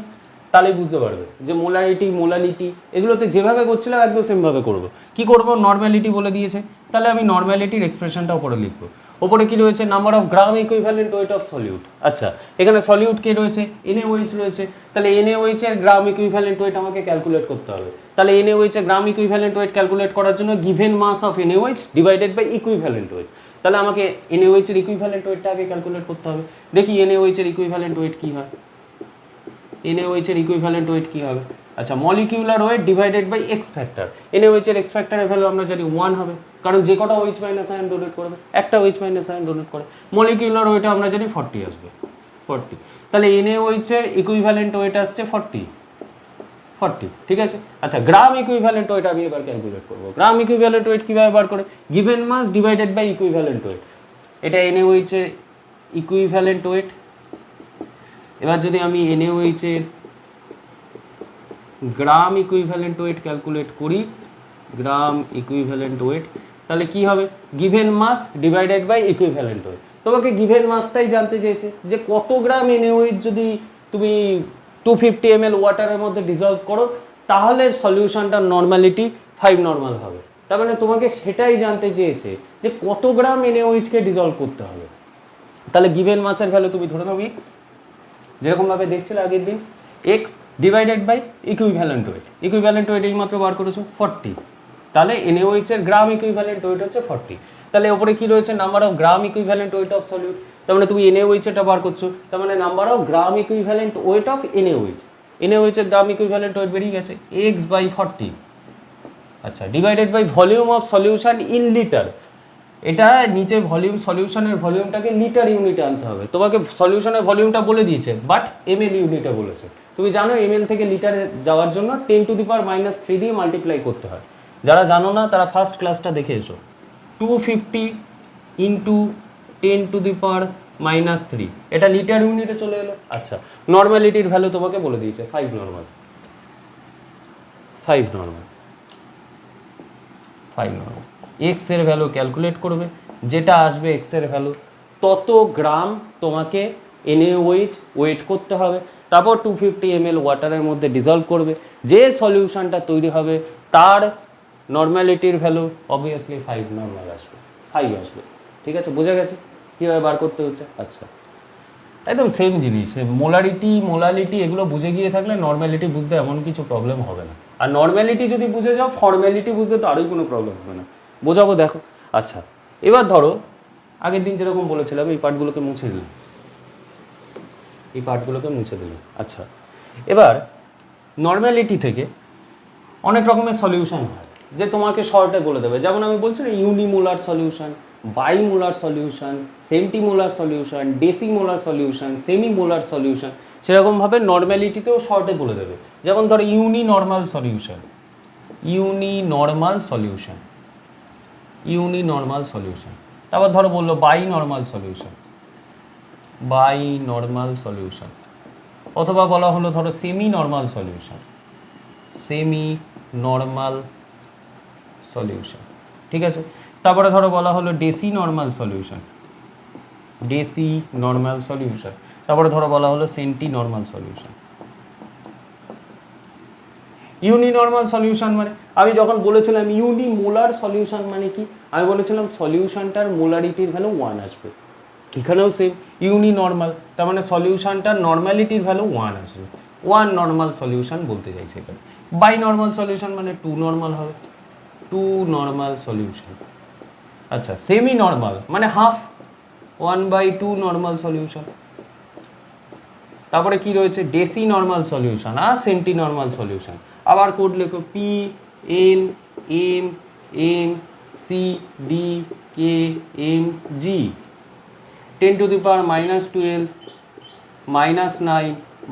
তাহলেই বুঝতে পারবে যে মোলালিটি এগুলোতে যেভাবে করছিলাম একদম সেমভাবে করবো। কি করব? নর্মালিটি বলে দিয়েছে, তাহলে আমি নর্মালিটির এক্সপ্রেশনটা উপরে লিখবো। ওপরে কি রয়েছে? Number of gram equivalent weight of solute. আচ্ছা, এখানে সলিউট কে রয়েছে? NaOH রয়েছে, তাহলে NaOH এর গ্রাম ইকুইভ্যালেন্ট ওয়েট আমাকে ক্যালকুলেট করতে হবে। তাহলে NaOH এর গ্রাম ইকুইভ্যালেন্ট ওয়েট ক্যালকুলেট করার জন্য given mass of NaOH divided by equivalent weight. তাহলে আমাকে NaOH এর ইকুইভ্যালেন্ট ওয়েটটা আগে ক্যালকুলেট করতে হবে। দেখি NaOH এর ইকুইভ্যালেন্ট ওয়েট কী হয়। NaOH এর ইকুইভ্যালেন্ট ওয়েট কী হবে? আচ্ছা, molecular weight divided by x factor. NaOH এর এক্স ফ্যাক্টরের ভ্যালু আমরা জানি 1 হবে, কারণ যে কটা OH মাইনাস আয়ন ডোনেট করবে একটা OH মাইনাস আয়ন ডোনেট করে। মলিকিউলার ওয়েটে আমরা জানি 40 আসবে, 40। তাহলে NaOH এর ইকুইভ্যালেন্ট ওয়েট আসছে 40, ঠিক আছে। আচ্ছা, গ্রাম ইকুইভ্যালেন্ট ওয়েট আমি এবার ক্যালকুলেট করব। গ্রাম ইকুইভ্যালেন্ট ওয়েট কিভাবে বার করে? Given mass divided by equivalent weight. এটা NaOH এর ইকুইভ্যালেন্ট ওয়েট। এবার যদি আমি NaOH এর গ্রাম ইকুইভ্যালেন্ট ওয়েট ক্যালকুলেট করি, গ্রাম ইকুইভ্যালেন্ট ওয়েট, তাহলে কি হবে? Given mass divided by equivalent weight. তোমাকে গিভেন মাসটাই জানতে চেয়েছে যে কত গ্রাম NaOH যদি তুমি 250 ml ওয়াটারের মধ্যে ডিজলভ করো তাহলে সলিউশনটা নর্মালিটি 5 নর্মাল হবে। তার মানে তোমাকে সেটাই জানতে চেয়েছে যে কত গ্রাম NaOH কে ডিজলভ করতে হবে। তাহলে গিভেন মাসের ভ্যালু তুমি ধরে নাও x, যেরকমভাবে দেখছিলে আগের দিন, x divided by equivalent weight. Equivalent weight এই মাত্র বার করেছো 40, তাহলে NaOH এর গ্রাম ইকুইভ্যালেন্ট ওয়েট হচ্ছে 40। তাহলে ওপরে কি রয়েছে? Number of gram equivalent weight of solute. তার মানে তুমি NaOH এটা বার করছো, তার মানে number of gram equivalent weight of NaOH। NaOH এর গ্রাম ইকুইভ্যালেন্ট ওয়েট বেরিয়ে গেছে x বাই 40। আচ্ছা, divided by volume of solution in litre. এটা নিচে ভলিউম, সলিউশনের ভলিউমটাকে লিটার ইউনিটে আনতে হবে। তোমাকে সলিউশনের ভলিউমটা বলে দিয়েছে, বাট ml ইউনিটে বলেছে। তুমি জানো ml থেকে লিটারে যাওয়ার জন্য 10⁻³ দিয়ে মাল্টিপ্লাই করতে হয়। যারা জানো না তারা ফার্স্ট ক্লাসটা দেখে এসো। 250 ইন্টু 10⁻³ এটা লিটার ইউনিটে চলে এলো। আচ্ছা, নর্মালিটির ভ্যালু তোমাকে বলে দিয়েছে 5 নর্মাল, 5 নর্মাল, 5 নর্মাল। এক্স এর ভ্যালু ক্যালকুলেট করবে, যেটা আসবে এক্স এর ভ্যালু তত গ্রাম তোমাকে NaOH ওয়েট করতে হবে। তারপর 250 ml ওয়াটারের মধ্যে ডিজলভ করবে। যে সলিউশনটা তৈরি হবে তার নর্মালিটির ভ্যালু অবভিয়াসলি 5 নর্মাল আসবে, 5 আসবে। ঠিক আছে, বোঝা গেছে কীভাবে বার করতে হচ্ছে? আচ্ছা, একদম সেম জিনিস। মোলারিটি, মোলালিটি এগুলো বুঝে গিয়ে থাকলে নর্মালিটি বুঝতে এমন কিছু প্রবলেম হবে না। আর নর্মালিটি যদি বুঝে যাও, ফর্মালিটি বুঝতে তো আরোই কোনো প্রবলেম হবে না। বোঝাবো, দেখো। আচ্ছা, এবার ধরো আগের দিন যেরকম বলেছিলাম এই পার্টগুলোকে মুছে দিলাম, এই পার্টগুলোকে মুছে দিলাম। আচ্ছা, এবার নর্মালিটি থেকে অনেক রকমের সলিউশন হয় যে তোমাকে শর্টে বলে দেবে। যেমন আমি বলছি না, unimolar solution, bimolar solution, centimolar solution, decimolar solution, semimolar solution, সেরকমভাবে নর্মালিটিতেও শর্টে বলে দেবে। যেমন ধরো uninormal solution, uninormal solution, uninormal solution. তারপর ধরো বললো বাইনর্মাল সলিউশন, বাইনর্মাল সলিউশন। অথবা বলা হলো ধরো semi normal solution, semi normal solution. ঠিক আছে, তারপরে ধরো বলা হলো deci normal solution, deci normal solution. তারপরে ধরো বলা হলো centi normal solution. Uninormal solution মানে আমি যখন বলেছিলাম ইউনিমোলার সলিউশন মানে কি, আমি বলেছিলাম সলিউশনটার মোলারিটির ভ্যালু 1 আসবে। এখানেও সেম ইউনিনর্মাল, তার মানে সলিউশনটার নর্মালিটির ভ্যালু 1 আসবে। 1 নর্মাল সলিউশন বলতে চাইছে এখানে। বাই নর্মাল সলিউশন মানে 2 নর্মাল হবে, 2 নর্মাল সলিউশন। আচ্ছা, সেমি নর্মাল মানে হাফ, 1/2 নর্মাল সলিউশন। তারপরে কি রয়েছে? ডেসি নর্মাল সলিউশন আর সেন্টি নর্মাল সলিউশন। আবার কোড লেখো P N M M C D K M G, 10⁻⁻12 -9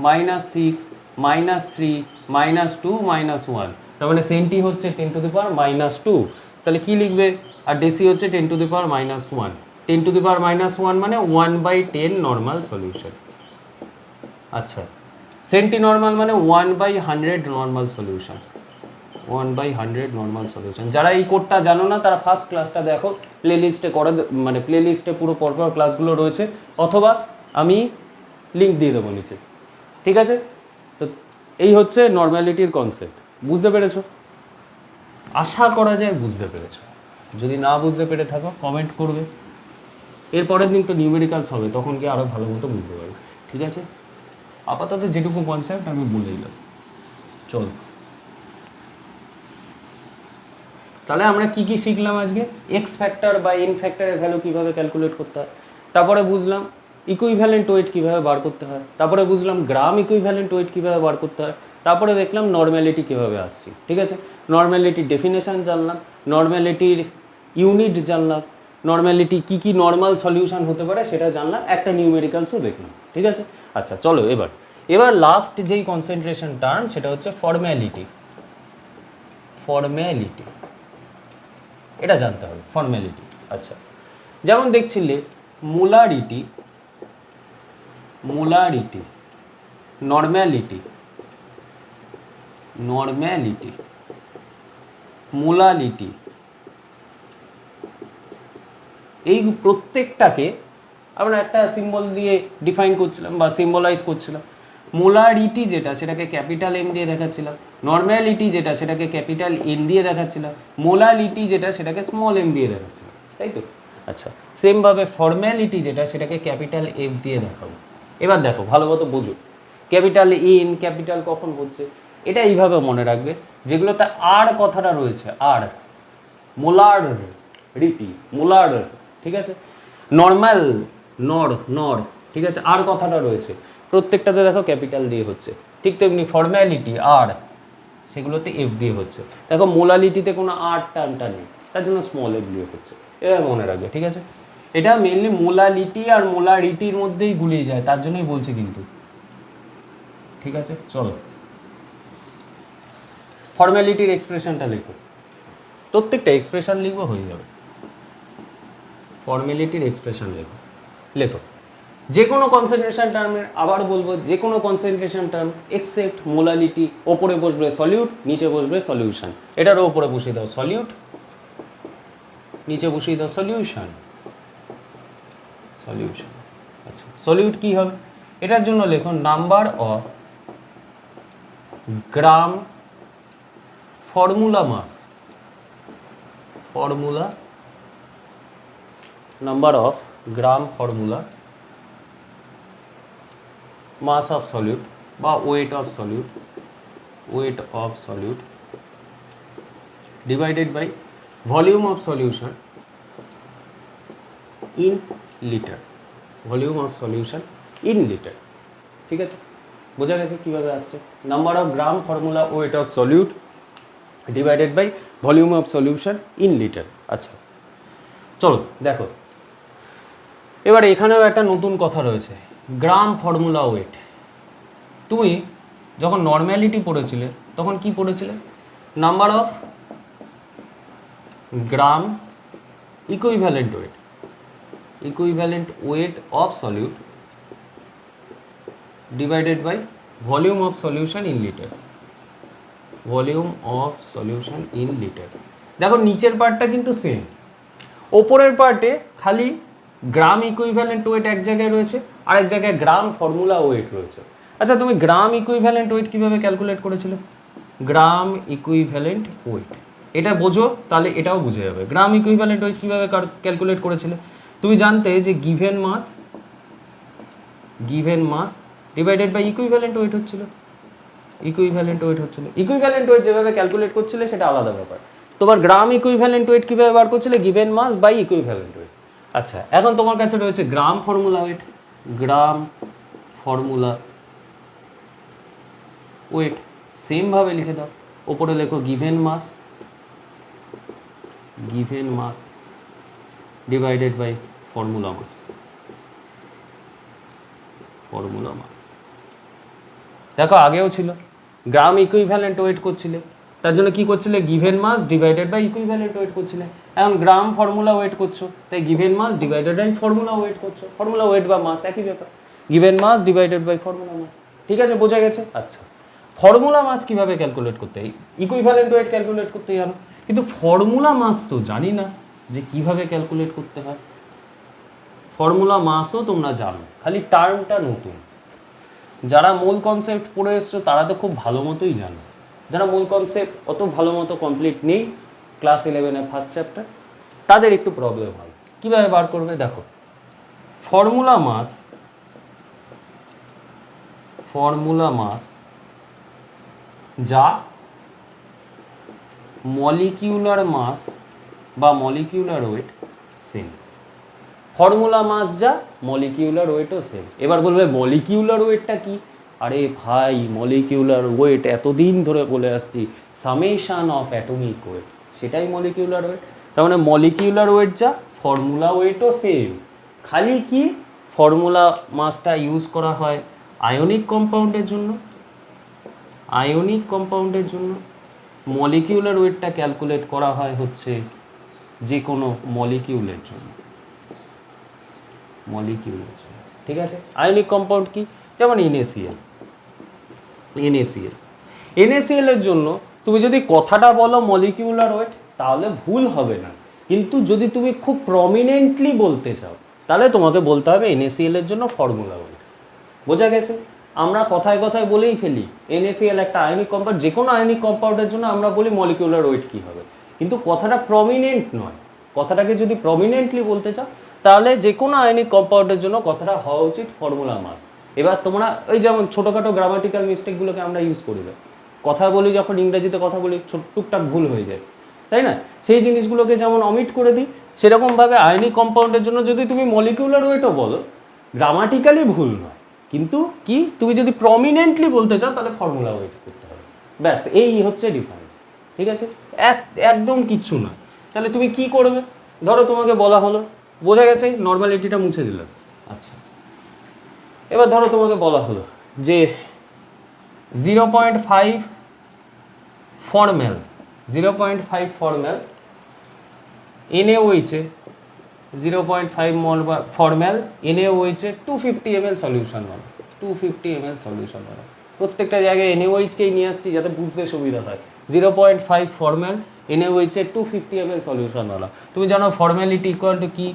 -6 -3 -2 -1। তার মানে সেন্টি হচ্ছে 10⁻⁻², তাহলে কি লিখবে? আর ডেসি হচ্ছে 10⁻⁻1। 10⁻⁻1 মানে 1/10 নর্মাল সলিউশন। আচ্ছা, সেন্টি নর্মাল মানে 1/100 নর্মাল সলিউশন, 1/100 নর্মাল সলিউশন। যারা এই কোডটা জানো না তারা ফার্স্ট ক্লাসটা দেখো, প্লেলিস্টে করে, মানে প্লেলিস্টে পুরো পরপর ক্লাসগুলো রয়েছে, অথবা আমি লিঙ্ক দিয়ে দেবো নিচে। ঠিক আছে, তো এই হচ্ছে নর্মালিটির কনসেপ্ট। বুঝতে পেরেছো? আশা করা যায় বুঝতে পেরেছো। যদি না বুঝতে পেরে থাকো কমেন্ট করবে। এর পরের দিন তো নিউমেরিক্যালস হবে, তখন কি আরও ভালো মতো বুঝতে পারবে। ঠিক আছে, আপাতত যেটুকু কনসেপ্ট আমি বলে দিলাম। চল, তাহলে আমরা কি কি শিখলাম আজকে? এক্স ফ্যাক্টর বা এন ফ্যাক্টরের ভ্যালু কীভাবে ক্যালকুলেট করতে হয়, তারপরে বুঝলাম ইকুইভ্যালেন্ট ওয়েট কীভাবে বার করতে হয়, তারপরে বুঝলাম গ্রাম ইকুইভ্যালেন্ট ওয়েট কীভাবে বার করতে হয়, তারপরে দেখলাম নর্ম্যালিটি কীভাবে আসছি, ঠিক আছে। নর্ম্যালিটির ডেফিনেশান জানলাম, নর্ম্যালিটির ইউনিট জানলাম, নর্ম্যালিটি কী কী নর্মাল সলিউশন হতে পারে সেটা জানলাম, একটা নিউমেরিক্যালসও দেখলাম, ঠিক আছে। আচ্ছা চলো এবার লাস্ট যেই কনসেন্ট্রেশন টার্ম সেটা হচ্ছে ফর্ম্যালিটি। ফর্ম্যালিটি এটা জানতে হবে, ফর্ম্যালিটি। আচ্ছা, যেমন দেখছিলে মোলারিটি, মোলারিটি, নর্ম্যালিটি, নর্ম্যালিটি, মোলালিটি, এই প্রত্যেকটাকে আমরা একটা সিম্বল দিয়ে ডিফাইন করছিলাম বা সিম্বলাইজ করছিলাম। মোলারিটি যেটা সেটাকে ক্যাপিটাল এম দিয়ে দেখাচ্ছিলাম, নর্ম্যালিটি যেটা সেটাকে ক্যাপিটাল এন দিয়ে দেখাচ্ছিলাম, মোলালিটি যেটা সেটাকে স্মল এম দিয়ে দেখাচ্ছিলাম, তাই তো। আচ্ছা, সেমভাবে ফর্ম্যালিটি যেটা সেটাকে ক্যাপিটাল এফ দিয়ে দেখাবো। এবার দেখো ভালো মতো বোঝো, ক্যাপিটাল এন ক্যাপিটাল কখন হচ্ছে, এটা এইভাবে মনে রাখবে যেগুলোতে আর কথাটা রয়েছে, আর মোলার রিটি, মোলার, ঠিক আছে, নর্মাল, নর, ঠিক আছে, আর কথাটা রয়েছে প্রত্যেকটাতে দেখো ক্যাপিটাল দিয়ে হচ্ছে। ঠিক তেমনি ফর্ম্যালিটি আর সেগুলোতে এফ দিয়ে হচ্ছে। দেখো মোলালিটিতে কোনো আর টানটা নেই, তার জন্য স্মল এফ দিয়ে হচ্ছে, এটা মনে রাখবে, ঠিক আছে। এটা মেনলি মোলালিটি আর মোলারিটির মধ্যেই গুলিয়ে যায়, তার জন্যই বলছি কিন্তু, ঠিক আছে। চলো ফর্ম্যালিটির এক্সপ্রেশনটা লেখো, প্রত্যেকটা এক্সপ্রেশন লিখবো হয়ে যাবে। ফর্ম্যালিটির এক্সপ্রেশন লেখো, লেখো যে কোনো কনসেন্ট্রেশন টার্মের, আবার বলবো যে কোনো কনসেন্ট্রেশন টার্ম এক্সেপ্ট মোলালিটি, ওপরে বসবে সলিউট, নিচে বসবে সলিউশন। এটারও ওপরে বসিয়ে দাও সলিউট, নিচে বসিয়ে দাও সলিউশন, সলিউশন। আচ্ছা, সলিউট কি হবে, এটার জন্য লেখো number of gram formula mass, formula number of gram formula mass of solute বা weight of solute, weight of solute divided by volume of solution in liter, volume of solution in liter, ঠিক আছে। বোঝা গেছে কিভাবে আসছে, number of gram formula weight of solute divided by volume of solution in liter। আচ্ছা চলো দেখো, এবার এখানেও একটা নতুন কথা রয়েছে, গ্রাম ফর্মুলা ওয়েট। তুমি যখন নর্ম্যালিটি পড়েছিলে তখন কি পড়েছিলে, number of gram equivalent weight, equivalent weight of solute divided by volume of solution in litre, volume of solution in litre. দেখো নিচের পার্টটা কিন্তু সেম, ওপরের পার্টে খালি গ্রাম ইকুইভ্যালেন্ট ওয়েট এক জায়গায় রয়েছে, আর এক জায়গায় গ্রাম ফর্মুলা ওয়েট রয়েছে। আচ্ছা, তুমি গ্রাম ইকুইভ্যালেন্ট ওয়েট কীভাবে ক্যালকুলেট করেছিলে, গ্রাম ইকুইভ্যালেন্ট ওয়েট এটা বোঝো তাহলে এটাও বুঝে যাবে। গ্রাম ইকুইভ্যালেন্ট ওয়েট কীভাবে ক্যালকুলেট করেছিলে, তুমি জানতে যে given mass divided by equivalent weight হচ্ছিল, ইকুইভ্যালেন্ট ওয়েট হচ্ছিল। ইকুইভ্যালেন্ট ওয়েট যেভাবে ক্যালকুলেট করছিলে সেটা আলাদা ব্যাপার, তোমার গ্রাম ইকুইভ্যালেন্ট ওয়েট কীভাবে বার করছিলে, given mass by equivalent weight. আচ্ছা, এখন তোমার কাছে রয়েছে gram formula weight, gram formula weight সেমভাবে লিখে দাও, ওপরে লেখো given mass divided by formula mass, formula mass. দেখো আগেও ছিল গ্রাম ইকুইভ্যালেন্ট ওয়েট করছিলে, তার জন্য কি করছিলে, given mass divided by equivalent weight করছিলে। এখন গ্রাম ফর্মুলা ওয়েট করছো, তাই given mass divided by formula weight করছো, ফর্মুলা ওয়েট বা মাস একই ব্যাপার, given mass divided by formula mass, ঠিক আছে, বোঝা গেছে। আচ্ছা, ফর্মুলা মাস কিভাবে ক্যালকুলেট করতে হয়, ইকুইভ্যালেন্ট ওয়েট ক্যালকুলেট করতে জানো, কিন্তু ফর্মুলা মাস তো জানি না যে কিভাবে ক্যালকুলেট করতে হয়। ফর্মুলা মাসও তোমরা জানো, খালি টার্মটা নতুন। যারা মূল কনসেপ্ট পড়ে এসছো তারা তো খুব ভালো মতোই জানো, যারা মূল কনসেপ্ট অত ভালো মতো কমপ্লিট নেই ক্লাস 11-এর ফার্স্ট চ্যাপ্টার, তাদের একটু প্রবলেম হয়। কীভাবে বার করবে দেখো, ফর্মুলা মাস যা মলিকিউলার মাস বা মলিকিউলার ওয়েট সেম, ফর্মুলা মাস যা মলিকিউলার ওয়েটও সেম। এবার বলবে মলিকিউলার ওয়েটটা কি, আরে ভাই মলিকিউলার ওয়েট এতদিন ধরে বলে আসছি, সামেশন অফ অ্যাটমিক ওয়েট, সেটাই মলিকিউলার ওয়েট। তার মানে মলিকিউলার ওয়েট যা, ফর্মুলা ওয়েটও সেম, খালি কি ফর্মুলা মাসটা ইউজ করা হয় আয়নিক কম্পাউন্ডের জন্য, আয়নিক কম্পাউন্ডের জন্য। মলিকিউলার ওয়েটটা ক্যালকুলেট করা হয় হচ্ছে যে কোনো মলিকিউলের জন্য, মলিকিউলের জন্য, ঠিক আছে। আয়নিক কম্পাউন্ড কি, যেমন NaCl, NaCl, NaCl এর জন্য তুমি যদি কথাটা বলো মলিকিউলার ওয়েট তাহলে ভুল হবে না, কিন্তু যদি তুমি খুব প্রমিনেন্টলি বলতে চাও তাহলে তোমাকে বলতে হবে NaCl এর জন্য ফর্মুলা ওয়েট। বোঝা গেছে? আমরা কথায় কথায় বলেই ফেলি NaCl একটা আয়নিক কম্পাউন্ড, যে কোনো আয়নিক কম্পাউন্ডের জন্য আমরা বলি মলিকিউলার ওয়েট কী হবে, কিন্তু কথাটা প্রমিনেন্ট নয়। কথাটাকে যদি প্রমিনেন্টলি বলতে চাও তাহলে যে কোনো আয়নিক কম্পাউন্ডের জন্য কথাটা হওয়া উচিত ফর্মুলা মাস। এবার তোমরা ওই যেমন ছোটোখাটো গ্রামাটিক্যাল মিস্টেকগুলোকে আমরা ইউজ করি না, কথা বলি যখন ইংরেজিতে কথা বলি টুকটাক ভুল হয়ে যায়, তাই না? সেই জিনিসগুলোকে যেমন অমিট করে দিই, সেরকমভাবে আয়নিক কম্পাউন্ডের জন্য যদি তুমি মলিকিউলার ওয়েটও বলো গ্রামাটিক্যালি ভুল নয়, কিন্তু কি তুমি যদি প্রমিনেন্টলি বলতে চাও তাহলে ফর্মুলা ওয়েট করতে হবে, ব্যাস এই হচ্ছে ডিফারেন্স, ঠিক আছে? একদম কিচ্ছু না। তাহলে তুমি কি করবে, ধরো তোমাকে বলা হলো, বোঝা গেছে, নর্মালিটিটা মুছে দিলাম। আচ্ছা, এবার ধরো তোমাকে বলা হলো যে 0.5 ফর্ম্যাল, 0.5 ফর্ম্যাল NaOH, 0.5 মল ফর্ম্যাল NaOH 250 ml সলিউশন বানাও, 250 ml সলিউশন বানাও। প্রত্যেকটা জায়গায় NaOH-কেই নিয়ে আসছি যাতে বুঝতে সুবিধা হয়। 0.5 ফর্ম্যাল NaOH 250 ml সলিউশন বানাও। তুমি জানো ফর্ম্যালিটি ইকুয়াল টু কি,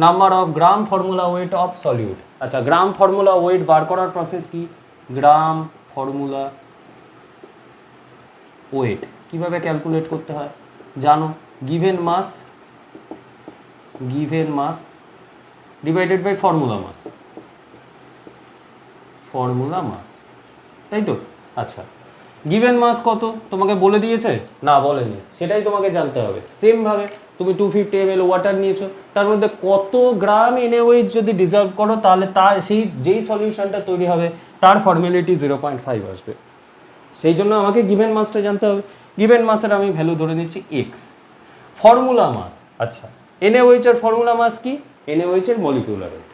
number of gram formula weight of solute. আচ্ছা, গ্রাম ফর্মুলা ওয়েট বার করার প্রসেস কি, গ্রাম ফর্মুলা ওয়েট কিভাবে ক্যালকুলেট করতে হয় জানো, given mass divided by formula mass, formula mass, তাই তো? আচ্ছা, গিভেন মাস কত তোমাকে বলে দিয়েছে? না বলেনি, সেটাই তোমাকে জানতে হবে। সেমভাবে তুমি 250 ml ওয়াটার নিয়েছো, তার মধ্যে কত গ্রাম NaOH যদি ডিজলভ করো তাহলে তার সেই যেই সলিউশনটা তৈরি হবে তার ফর্মালিটি 0.5 আসবে। সেই জন্য আমাকে গিভেন মাসটা জানতে হবে। গিভেন মাসের আমি ভ্যালু ধরে নিচ্ছি x। ফর্মুলা মাস, আচ্ছা NaOH এর ফর্মুলা মাস কি, NaOH এর মলিকিউলার ওয়েট,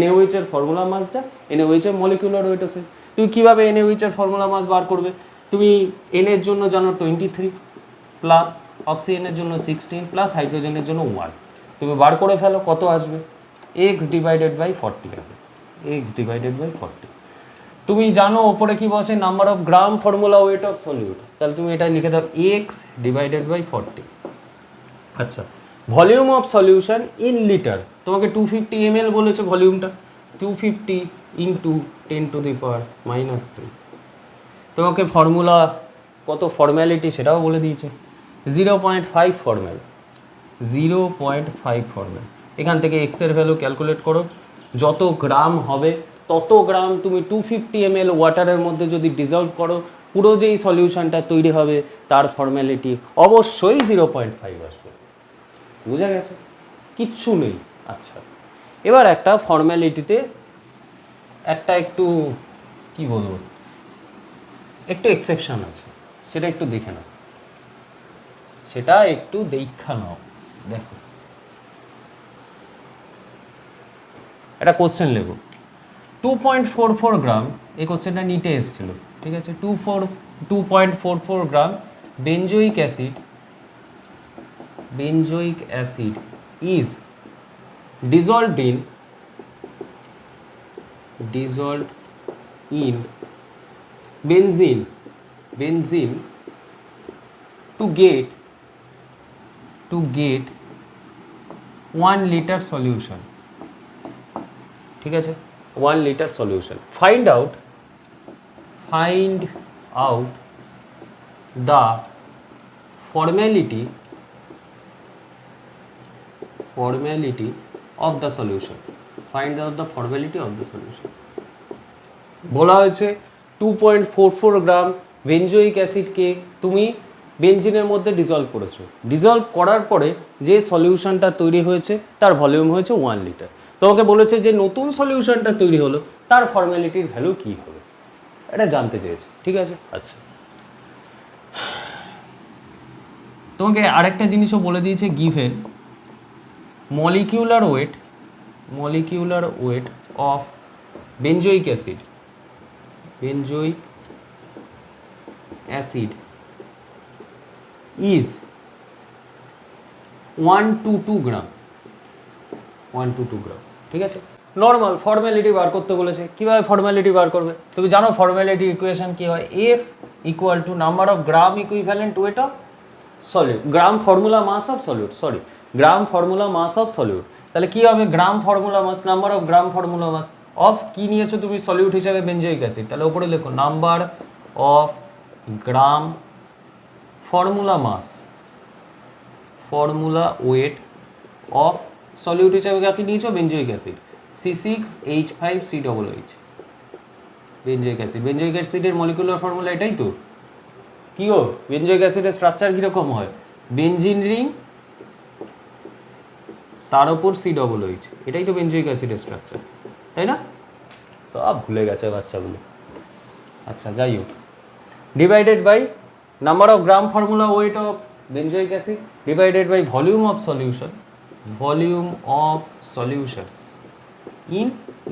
NaOH এর ফর্মুলা মাসটা NaOH এর মলিকিউলার ওয়েট আছে। তুমি কিভাবে NaOH এর ফর্মুলা মাস বার করবে, তুমি N এর জন্য জানো 23 প্লাস অক্সিজেনের জন্য 16 প্লাস হাইড্রোজেনের জন্য 1, তুমি বার করে ফেলো কত আসবে, x ডিভাইডেড বাই 40 হবে, x ডিভাইডেড বাই 40। তুমি জানো ওপরে কি বসে, number of gram formula weight of solute, তাহলে তুমি এটা লিখে দাও x ডিভাইডেড বাই 40। আচ্ছা, volume of solution in litre, তোমাকে 250 ml বলেছে ভলিউমটা, 250 ইন্টু 10⁻³ তোমাকে ফর্মুলা কত ফর্ম্যালিটি সেটাও বলে দিয়েছে, 0.5 ফর্ম্যাল, 0.5 ফর্ম্যাল। এখান থেকে x এর ভ্যালু ক্যালকুলেট করো, যত গ্রাম হবে তত গ্রাম তুমি 250 ml ওয়াটারের মধ্যে যদি ডিজলভ করো, পুরো যেই সলিউশনটা তৈরি হবে তার ফর্ম্যালিটি অবশ্যই 0.5 আসবে। বুঝা গেছে? কিচ্ছু নেই। আচ্ছা, এবার একটা ফর্ম্যালিটিতে একটা একটু কি বলবো, একটু এক্সেপশন আছে, সেটা একটু দেখে নাও, সেটা একটু দেখা নাও। দেখো একটা কোশ্চেন লেখো, 2.44 গ্রাম, এই কোশ্চেনটা নিটে এসেছিল, ঠিক আছে, 2.44 gram benzoic acid is dissolved in benzene to get 1 liter solution, ঠিক আছে, 1 liter solution. Find out the formality of the solution. Find out the formality of the solution. বলা হয়েছে 2.44 গ্রাম বেঞ্জোইক অ্যাসিডকে তুমি বেঞ্জিনের মধ্যে ডিজলভ করেছো, ডিজলভ করার পরে যে সলিউশনটা তৈরি হয়েছে তার ভলিউম হয়েছে 1 লিটার। তোমাকে বলেছে যে নতুন সলিউশনটা তৈরি হলো তার ফর্মালিটির ভ্যালু কি হবে, এটা জানতে চেয়েছে। ঠিক আছে, আচ্ছা তোমাকে আরেকটা জিনিসও বলে দিয়েছে, given molecular weight of benzoic acid is 1 to 2 gram, 1 to 2 গ্রাম। ঠিক আছে, নর্মাল ফর্মালিটি বার করতে বলেছে। কিভাবে ফর্মালিটি বার করবে? তুমি জানো ফর্মালিটি ইকুয়েশন কি হয়? F equal to number of gram equivalent weight of solid, gram formula mass of solid, gram formula mass of solid. তাহলে কি হবে? Gram formula mass, number of gram formula mass of কি নিয়েছো তুমি solute হিসাবে? Benzoic acid. তাহলে উপরে লেখো number of gram formula mass, formula weight of solute হিসাবে কাকে নিয়েছো? Benzoic acid, C6H5COOH, benzoic acid. Benzoic অ্যাসিডের মলিকুলার ফর্মুলা এটাই তো। কি গো, বেঞ্জোইক অ্যাসিডের স্ট্রাকচার কিরকম হয়? বেঞ্জিন রিং, তার উপর COOH, এটাই তো বেঞ্জোইক অ্যাসিডের স্ট্রাকচার, তাই না? সব ভুলে গেছে বাচ্চাগুলো। আচ্ছা যাই হোক, divided by number of gram formula weight of benzoic acid divided by volume of solution in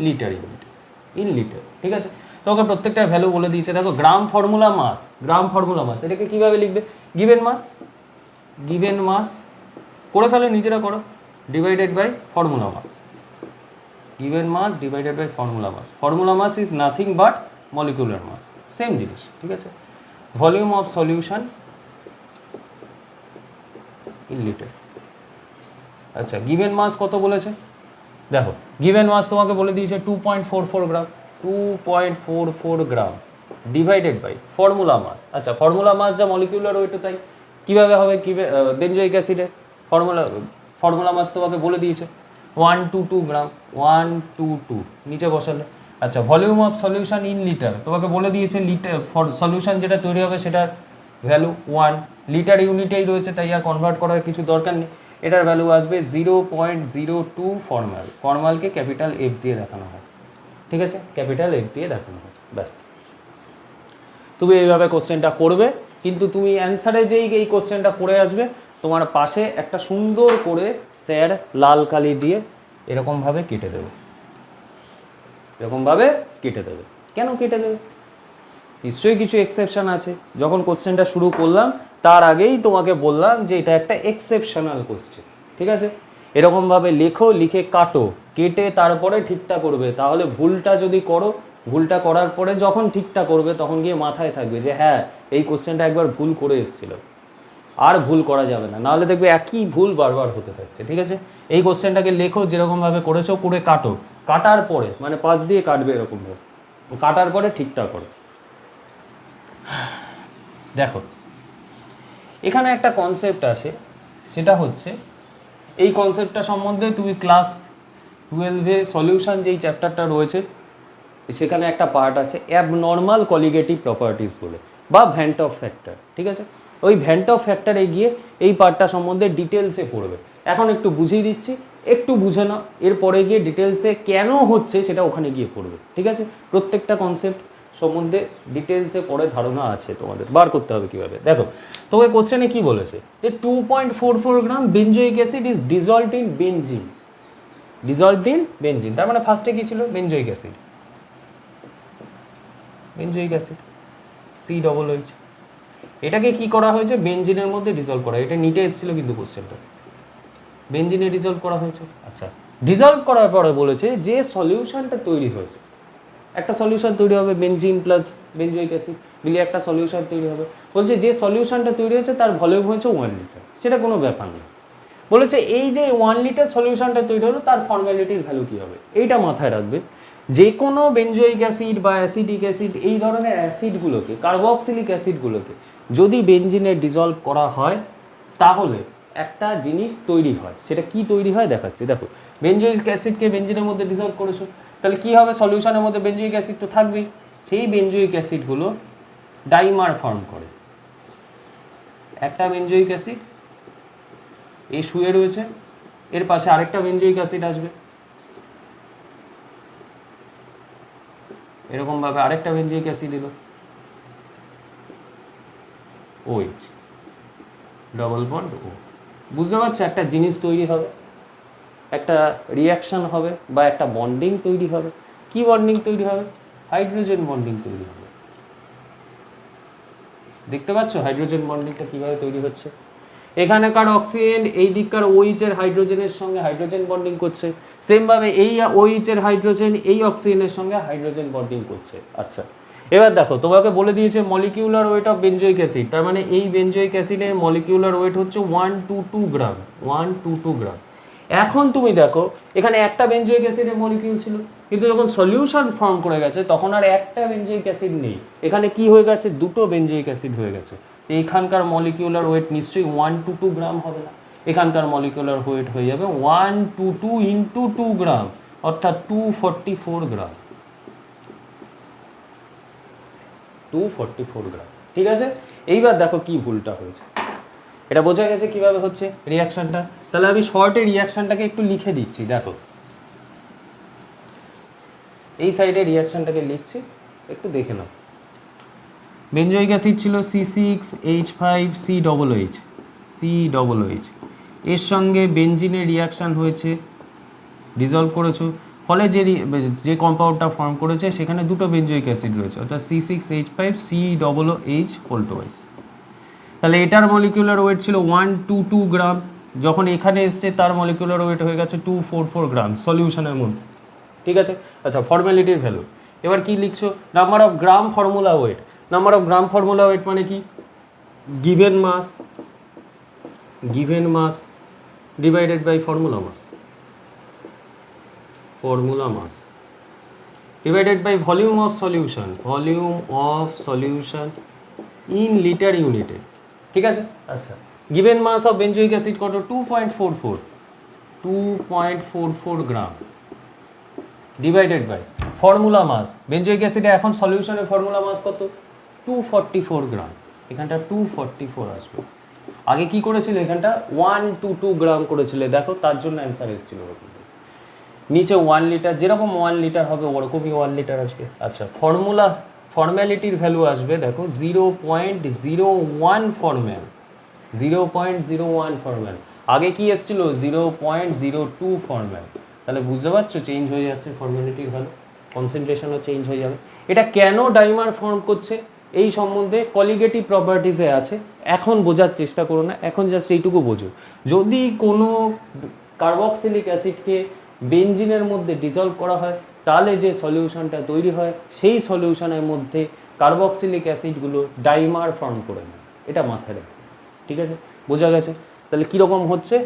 litre in litre. ঠিক আছে, তোমাকে প্রত্যেকটা ভ্যালু বলে দিয়েছে। দেখো গ্রাম ফর্মুলা মাস এটাকে কিভাবে লিখবে? গিভেন মাস করে ফেলে, নিজেরা করো, divided by formula mass, given mass divided by formula mass is nothing but molecular mass, same জিনিস। ঠিক আছে, volume of solution in litre. আচ্ছা গিভেন মাস কত বলেছে? দেখো গিভেন মাস তোমাকে বলে দিয়েছে 2.44 gram, 2.44 gram divided by formula mass. আচ্ছা ফর্মুলা মাস যা মলিকিউলার ওয়েটও তাই। কিভাবে হবে? বেঞ্জোইক অ্যাসিডের ফর্মুলা মাস তোমাকে বলে দিয়েছে 1 to 2 গ্রাম, 1 to 2 নিচে বসালে। আচ্ছা volume of solution in litre তোমাকে বলে দিয়েছে, লিটার সলিউশন যেটা তৈরি হবে সেটার ভ্যালু 1, লিটার ইউনিটেই রয়েছে, তাই আর কনভার্ট করার কিছু দরকার নেই। এটার ভ্যালু আসবে 0.02 ফর্মালকে ক্যাপিটাল এফ দিয়ে দেখানো হয়। ঠিক আছে, ক্যাপিটাল এফ দিয়ে দেখানো হয়, ব্যাস। তুমি এইভাবে কোশ্চেনটা করবে, কিন্তু তুমি অ্যান্সারে যেই এই কোশ্চেনটা পড়ে আসবে, তোমার পাশে একটা সুন্দর করে স্যার লাল কালি দিয়ে এরকমভাবে কেটে দেবে, কেন কেটে দেবে? নিশ্চয়ই কিছু এক্সেপশন আছে। যখন কোশ্চেনটা শুরু করলাম তার আগেই তোমাকে বললাম যে এটা একটা এক্সেপশনাল কোশ্চেন। ঠিক আছে, এরকমভাবে লেখো, লিখে কাটো, কেটে তারপরে ঠিকটা করবে। তাহলে ভুলটা যদি করো, ভুলটা করার পরে যখন ঠিকটা করবে তখন গিয়ে মাথায় থাকবে যে হ্যাঁ এই কোশ্চেনটা একবার ভুল করে এসেছিল, আর ভুল করা যাবে না, নাহলে দেখবে একই ভুল বারবার হতে থাকছে। ঠিক আছে, এই কোশ্চেনটাকে লেখো যেরকমভাবে করেছো, করে কাটো, কাটার পরে মানে পাশ দিয়ে কাটবে এরকমভাবে, কাটার পরে ঠিকটা করো। দেখো এখানে একটা কনসেপ্ট আসে, সেটা হচ্ছে এই কনসেপ্টটা সম্বন্ধে তুমি ক্লাস 12-এ সলিউশন যেই চ্যাপ্টারটা রয়েছে সেখানে একটা পার্ট আছে অ্যাবনর্মাল কলিগেটিভ প্রপার্টিস বলে, বা ভ্যান্ট অফ ফ্যাক্টর। ঠিক আছে, ওই ভ্যান্ট অফ ফ্যাক্টরে গিয়ে এই পার্টটা সম্বন্ধে ডিটেলসে পড়বে। এখন একটু বুঝিয়ে দিচ্ছি, একটু বুঝে নাও, এরপরে গিয়ে ডিটেলসে কেন হচ্ছে সেটা ওখানে গিয়ে পড়বে। ঠিক আছে, প্রত্যেকটা কনসেপ্ট সম্বন্ধে ডিটেলসে পড়ে ধারণা আছে, তোমাদের বার করতে হবে কীভাবে। দেখো তোমাকে কোশ্চেনে কি বলেছে যে 2.44 gram benzoic acid is dissolved in benzene, তার মানে ফার্স্টে কি ছিল? Benzoic acid COOH। এটাকে কি করা হয়েছে? বেঞ্জিনের মধ্যে ডিজলভ করা। এটা নিটে এসেছিল কিন্তু কোশ্চেনটা, বেঞ্জিনে ডিজলভ করা হয়েছে। আচ্ছা ডিজলভ করার পরে বলেছে যে সলিউশনটা তৈরি হয়েছে, একটা সলিউশন তৈরি হবে বেঞ্জিন প্লাস বেঞ্জোইক অ্যাসিড মিলিয়ে একটা সলিউশন তৈরি হবে। বলছে যে সলিউশনটা তৈরি হয়েছে তার ভলিউম হয়েছে 1 লিটার, সেটা কোনো ব্যাপার না। বলেছে এই যে 1 লিটার সলিউশনটা তৈরি হলো তার ফর্মালিটির ভ্যালু কী হবে, এইটা মাথায় রাখবে। যে কোনো বেঞ্জোইক অ্যাসিড বা অ্যাসিডিক অ্যাসিড, এই ধরনের অ্যাসিডগুলোকে, কার্বক্সিলিক অ্যাসিডগুলোকে যদি বেঞ্জিনে ডিজলভ করা হয় তাহলে একটা জিনিস তৈরি হয়। সেটা কি তৈরি হয় দেখাচ্ছি। দেখো বেঞ্জোইক অ্যাসিডকে বেঞ্জিনের মধ্যে ডিজলভ করেছো, তাহলে কি হবে? সলিউশনের মধ্যে বেঞ্জোইক অ্যাসিড তো থাকবেই। সেই বেঞ্জোইক অ্যাসিডগুলো ডাইমার ফর্ম করে। একটা বেঞ্জোইক অ্যাসিড এই শুয়ে রয়েছে, এর পাশে আরেকটা বেঞ্জোইক অ্যাসিড আসবে, এরকমভাবে আরেকটা বেঞ্জয়িক অ্যাসিড এলো, OH, ডবল বন্ড ও। বুঝতে পারছো, একটা জিনিস তৈরি হবে, একটা রিয়াকশন হবে বা একটা বন্ডিং তৈরি হবে। কি বন্ডিং তৈরি হবে? হাইড্রোজেন বন্ডিং তৈরি হবে। দেখতে পাচ্ছ হাইড্রোজেন বন্ডিংটা কিভাবে তৈরি হচ্ছে? এখানেকার অক্সিজেন এই দিককার OH এর হাইড্রোজেনের সঙ্গে হাইড্রোজেন বন্ডিং করছে, সেম ভাবে এই OH এর হাইড্রোজেন এই অক্সিজেনের সঙ্গে হাইড্রোজেন বন্ডিং করছে। আচ্ছা, এবার দেখো তোমাকে বলে দিয়েছে molecular weight of benzoic acid, তার মানে এই বেঞ্জয়িক অ্যাসিডের মলিকিউলার ওয়েট হচ্ছে 122 গ্রাম, 122 গ্রাম। এখন তুমি দেখো এখানে একটা বেঞ্জয়িক অ্যাসিডের মলিকিউল ছিল, কিন্তু যখন সলিউশন ফর্ম করে গেছে তখন আর একটা বেঞ্জয়িক অ্যাসিড নেই, এখানে কি হয়ে গেছে? দুটো বেঞ্জয়িক অ্যাসিড হয়ে গেছে। এখানকার মলিকিউলার ওয়েট নিশ্চয়ই 122 গ্রাম হবে না, এখানকার মলিকিউলার ওয়েট হয়ে যাবে 122 ইন্টু 2 গ্রাম, অর্থাৎ 244 গ্রাম, 244 গ্রাম। ঠিক আছে, এইবার দেখো কি ভুলটা হয়েছে, এটা বোঝা গেছে কিভাবে হচ্ছে রিয়াকশনটা। তাহলে আমি শর্টে রিয়াকশনটাকে একটু লিখে দিচ্ছি, দেখো এই সাইডে রিয়াকশনটাকে লিখছি, একটু দেখে নাও। বেঞ্জয়িক অ্যাসিড ছিল C6H5COOH, COOH, এর সঙ্গে বেঞ্জিনের রিয়াকশান হয়েছে, ডিজলভ করেছো, ফলে যে কম্পাউন্ডটা ফর্ম করেছে সেখানে দুটো বেঞ্জয়িক অ্যাসিড রয়েছে, অর্থাৎ C6H5COOH। তাহলে এটার মলিকিউলার ওয়েট ছিল 122 গ্রাম, যখন এখানে এসছে তার মলিকিউলার ওয়েট হয়ে গেছে 244 গ্রাম সলিউশনের মধ্যে। ঠিক আছে, আচ্ছা ফর্মালিটির ভ্যালু এবার কি লিখছো? Number of gram formula weight. Number of gram formula weight মানে কি? Given mass divided by formula mass divided by volume of solution in litre ইউনিটে। ঠিক আছে, আচ্ছা given mass of benzoic acid কত? 2.44 gram divided by formula mass. Benzoic অ্যাসিডে এখন সলিউশনের ফর্মুলা মাস কত? 244 গ্রাম, এখানটা 244 আসবে। আগে কি করেছিল? এখানটা 122 গ্রাম করেছিল, দেখো তার জন্য অ্যান্সার এসেছিল ওরকম। নিচে 1 লিটার, যেরকম 1 লিটার হবে ওরকমই 1 লিটার আসবে। আচ্ছা ফর্ম্যালিটির ভ্যালু আসবে, দেখো 0.01 ফর্ম্যাল, 0.01 ফর্ম্যাল। আগে কি এসেছিল? 0.02 ফর্ম্যাল। তাহলে বুঝতে পারছো চেঞ্জ হয়ে যাচ্ছে ফর্ম্যালিটির ভ্যালু, কনসেন্ট্রেশনও চেঞ্জ হয়ে যাবে। এটা কেন ডাইমার ফর্ম করছে এই সম্বন্ধে কলিগেটিভ প্রপার্টিসে আছে, এখন বোঝার চেষ্টা করো না, এখন জাস্ট এইটুকু বোঝো, যদি কোনো কার্বক্সিলিক অ্যাসিডকে বেঞ্জিনের মধ্যে ডিজলভ করা হয় তাহলে যে সলিউশনটা তৈরি হয় সেই সলিউশনের মধ্যে কার্বক্সিলিক অ্যাসিডগুলো ডাইমার ফর্ম করে নেয়, এটা মাথায় রাখো। ঠিক আছে, বোঝা গেছে? তাহলে কীরকম হচ্ছে?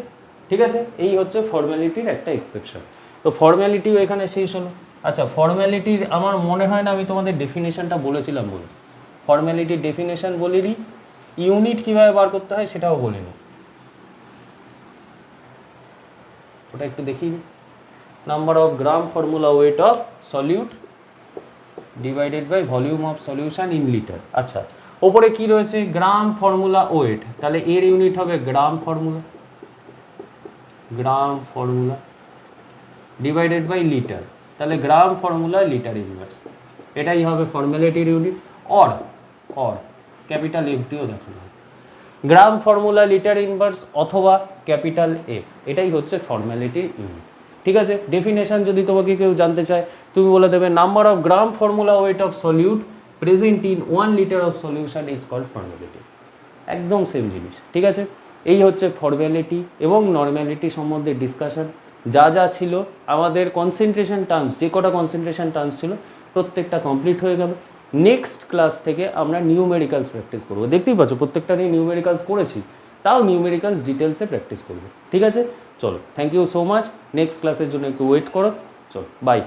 ঠিক আছে, এই হচ্ছে ফর্ম্যালিটির একটা এক্সেপশন। তো ফর্ম্যালিটিও এখানে শেষ হলো। আচ্ছা ফর্ম্যালিটির আমার মনে হয় না আমি তোমাদের ডেফিনেশনটা বলেছিলাম বলে, ফর্ম্যালিটির ডেফিনেশন বলিনি, ইউনিট কীভাবে বার করতে হয় সেটাও বলিনি, ওটা একটু দেখিয়ে দিই। Number of gram formula weight of solute divided by volume of solution in litre. আচ্ছা ওপরে কি রয়েছে? গ্রাম ফর্মুলা ওয়েট, তাহলে এর ইউনিট হবে gram formula divided by litre, তাহলে গ্রাম ফর্মুলা লিটার ইনভার্স, এটাই হবে ফর্ম্যালিটির ইউনিট। অর ক্যাপিটাল এফ দিয়েও দেখানো হয়, গ্রাম ফর্মুলা লিটার ইনভার্স অথবা ক্যাপিটাল এফ, এটাই হচ্ছে ফর্ম্যালিটির ইউনিট। ঠিক আছে, ডেফিনেশন যদি তোমাকে কেউ জানতে চায় তুমি বলে দেবে number of gram formula weight of solute present in 1 litre of solution is called formality, একদম সেম জিনিস। ঠিক আছে, এই হচ্ছে ফর্ম্যালিটি এবং নর্ম্যালিটি সম্বন্ধে ডিসকাশন। যা যা ছিল আমাদের কনসেন্ট্রেশন টার্মস, যে কটা কনসেন্ট্রেশন টার্মস ছিল প্রত্যেকটা কমপ্লিট হয়ে গেল। নেক্সট ক্লাস থেকে আমরা নিউমেরিক্যালস প্র্যাকটিস করবো, দেখতেই পাচ্ছ প্রত্যেকটা নিয়ে নিউমেরিক্যালস করেছি, তাও নিউমেরিক্যালস ডিটেলসে প্র্যাকটিস করবো। ঠিক আছে, চলো thank you so much, next ক্লাসের জন্য একটু ওয়েট করো, চলো বাই।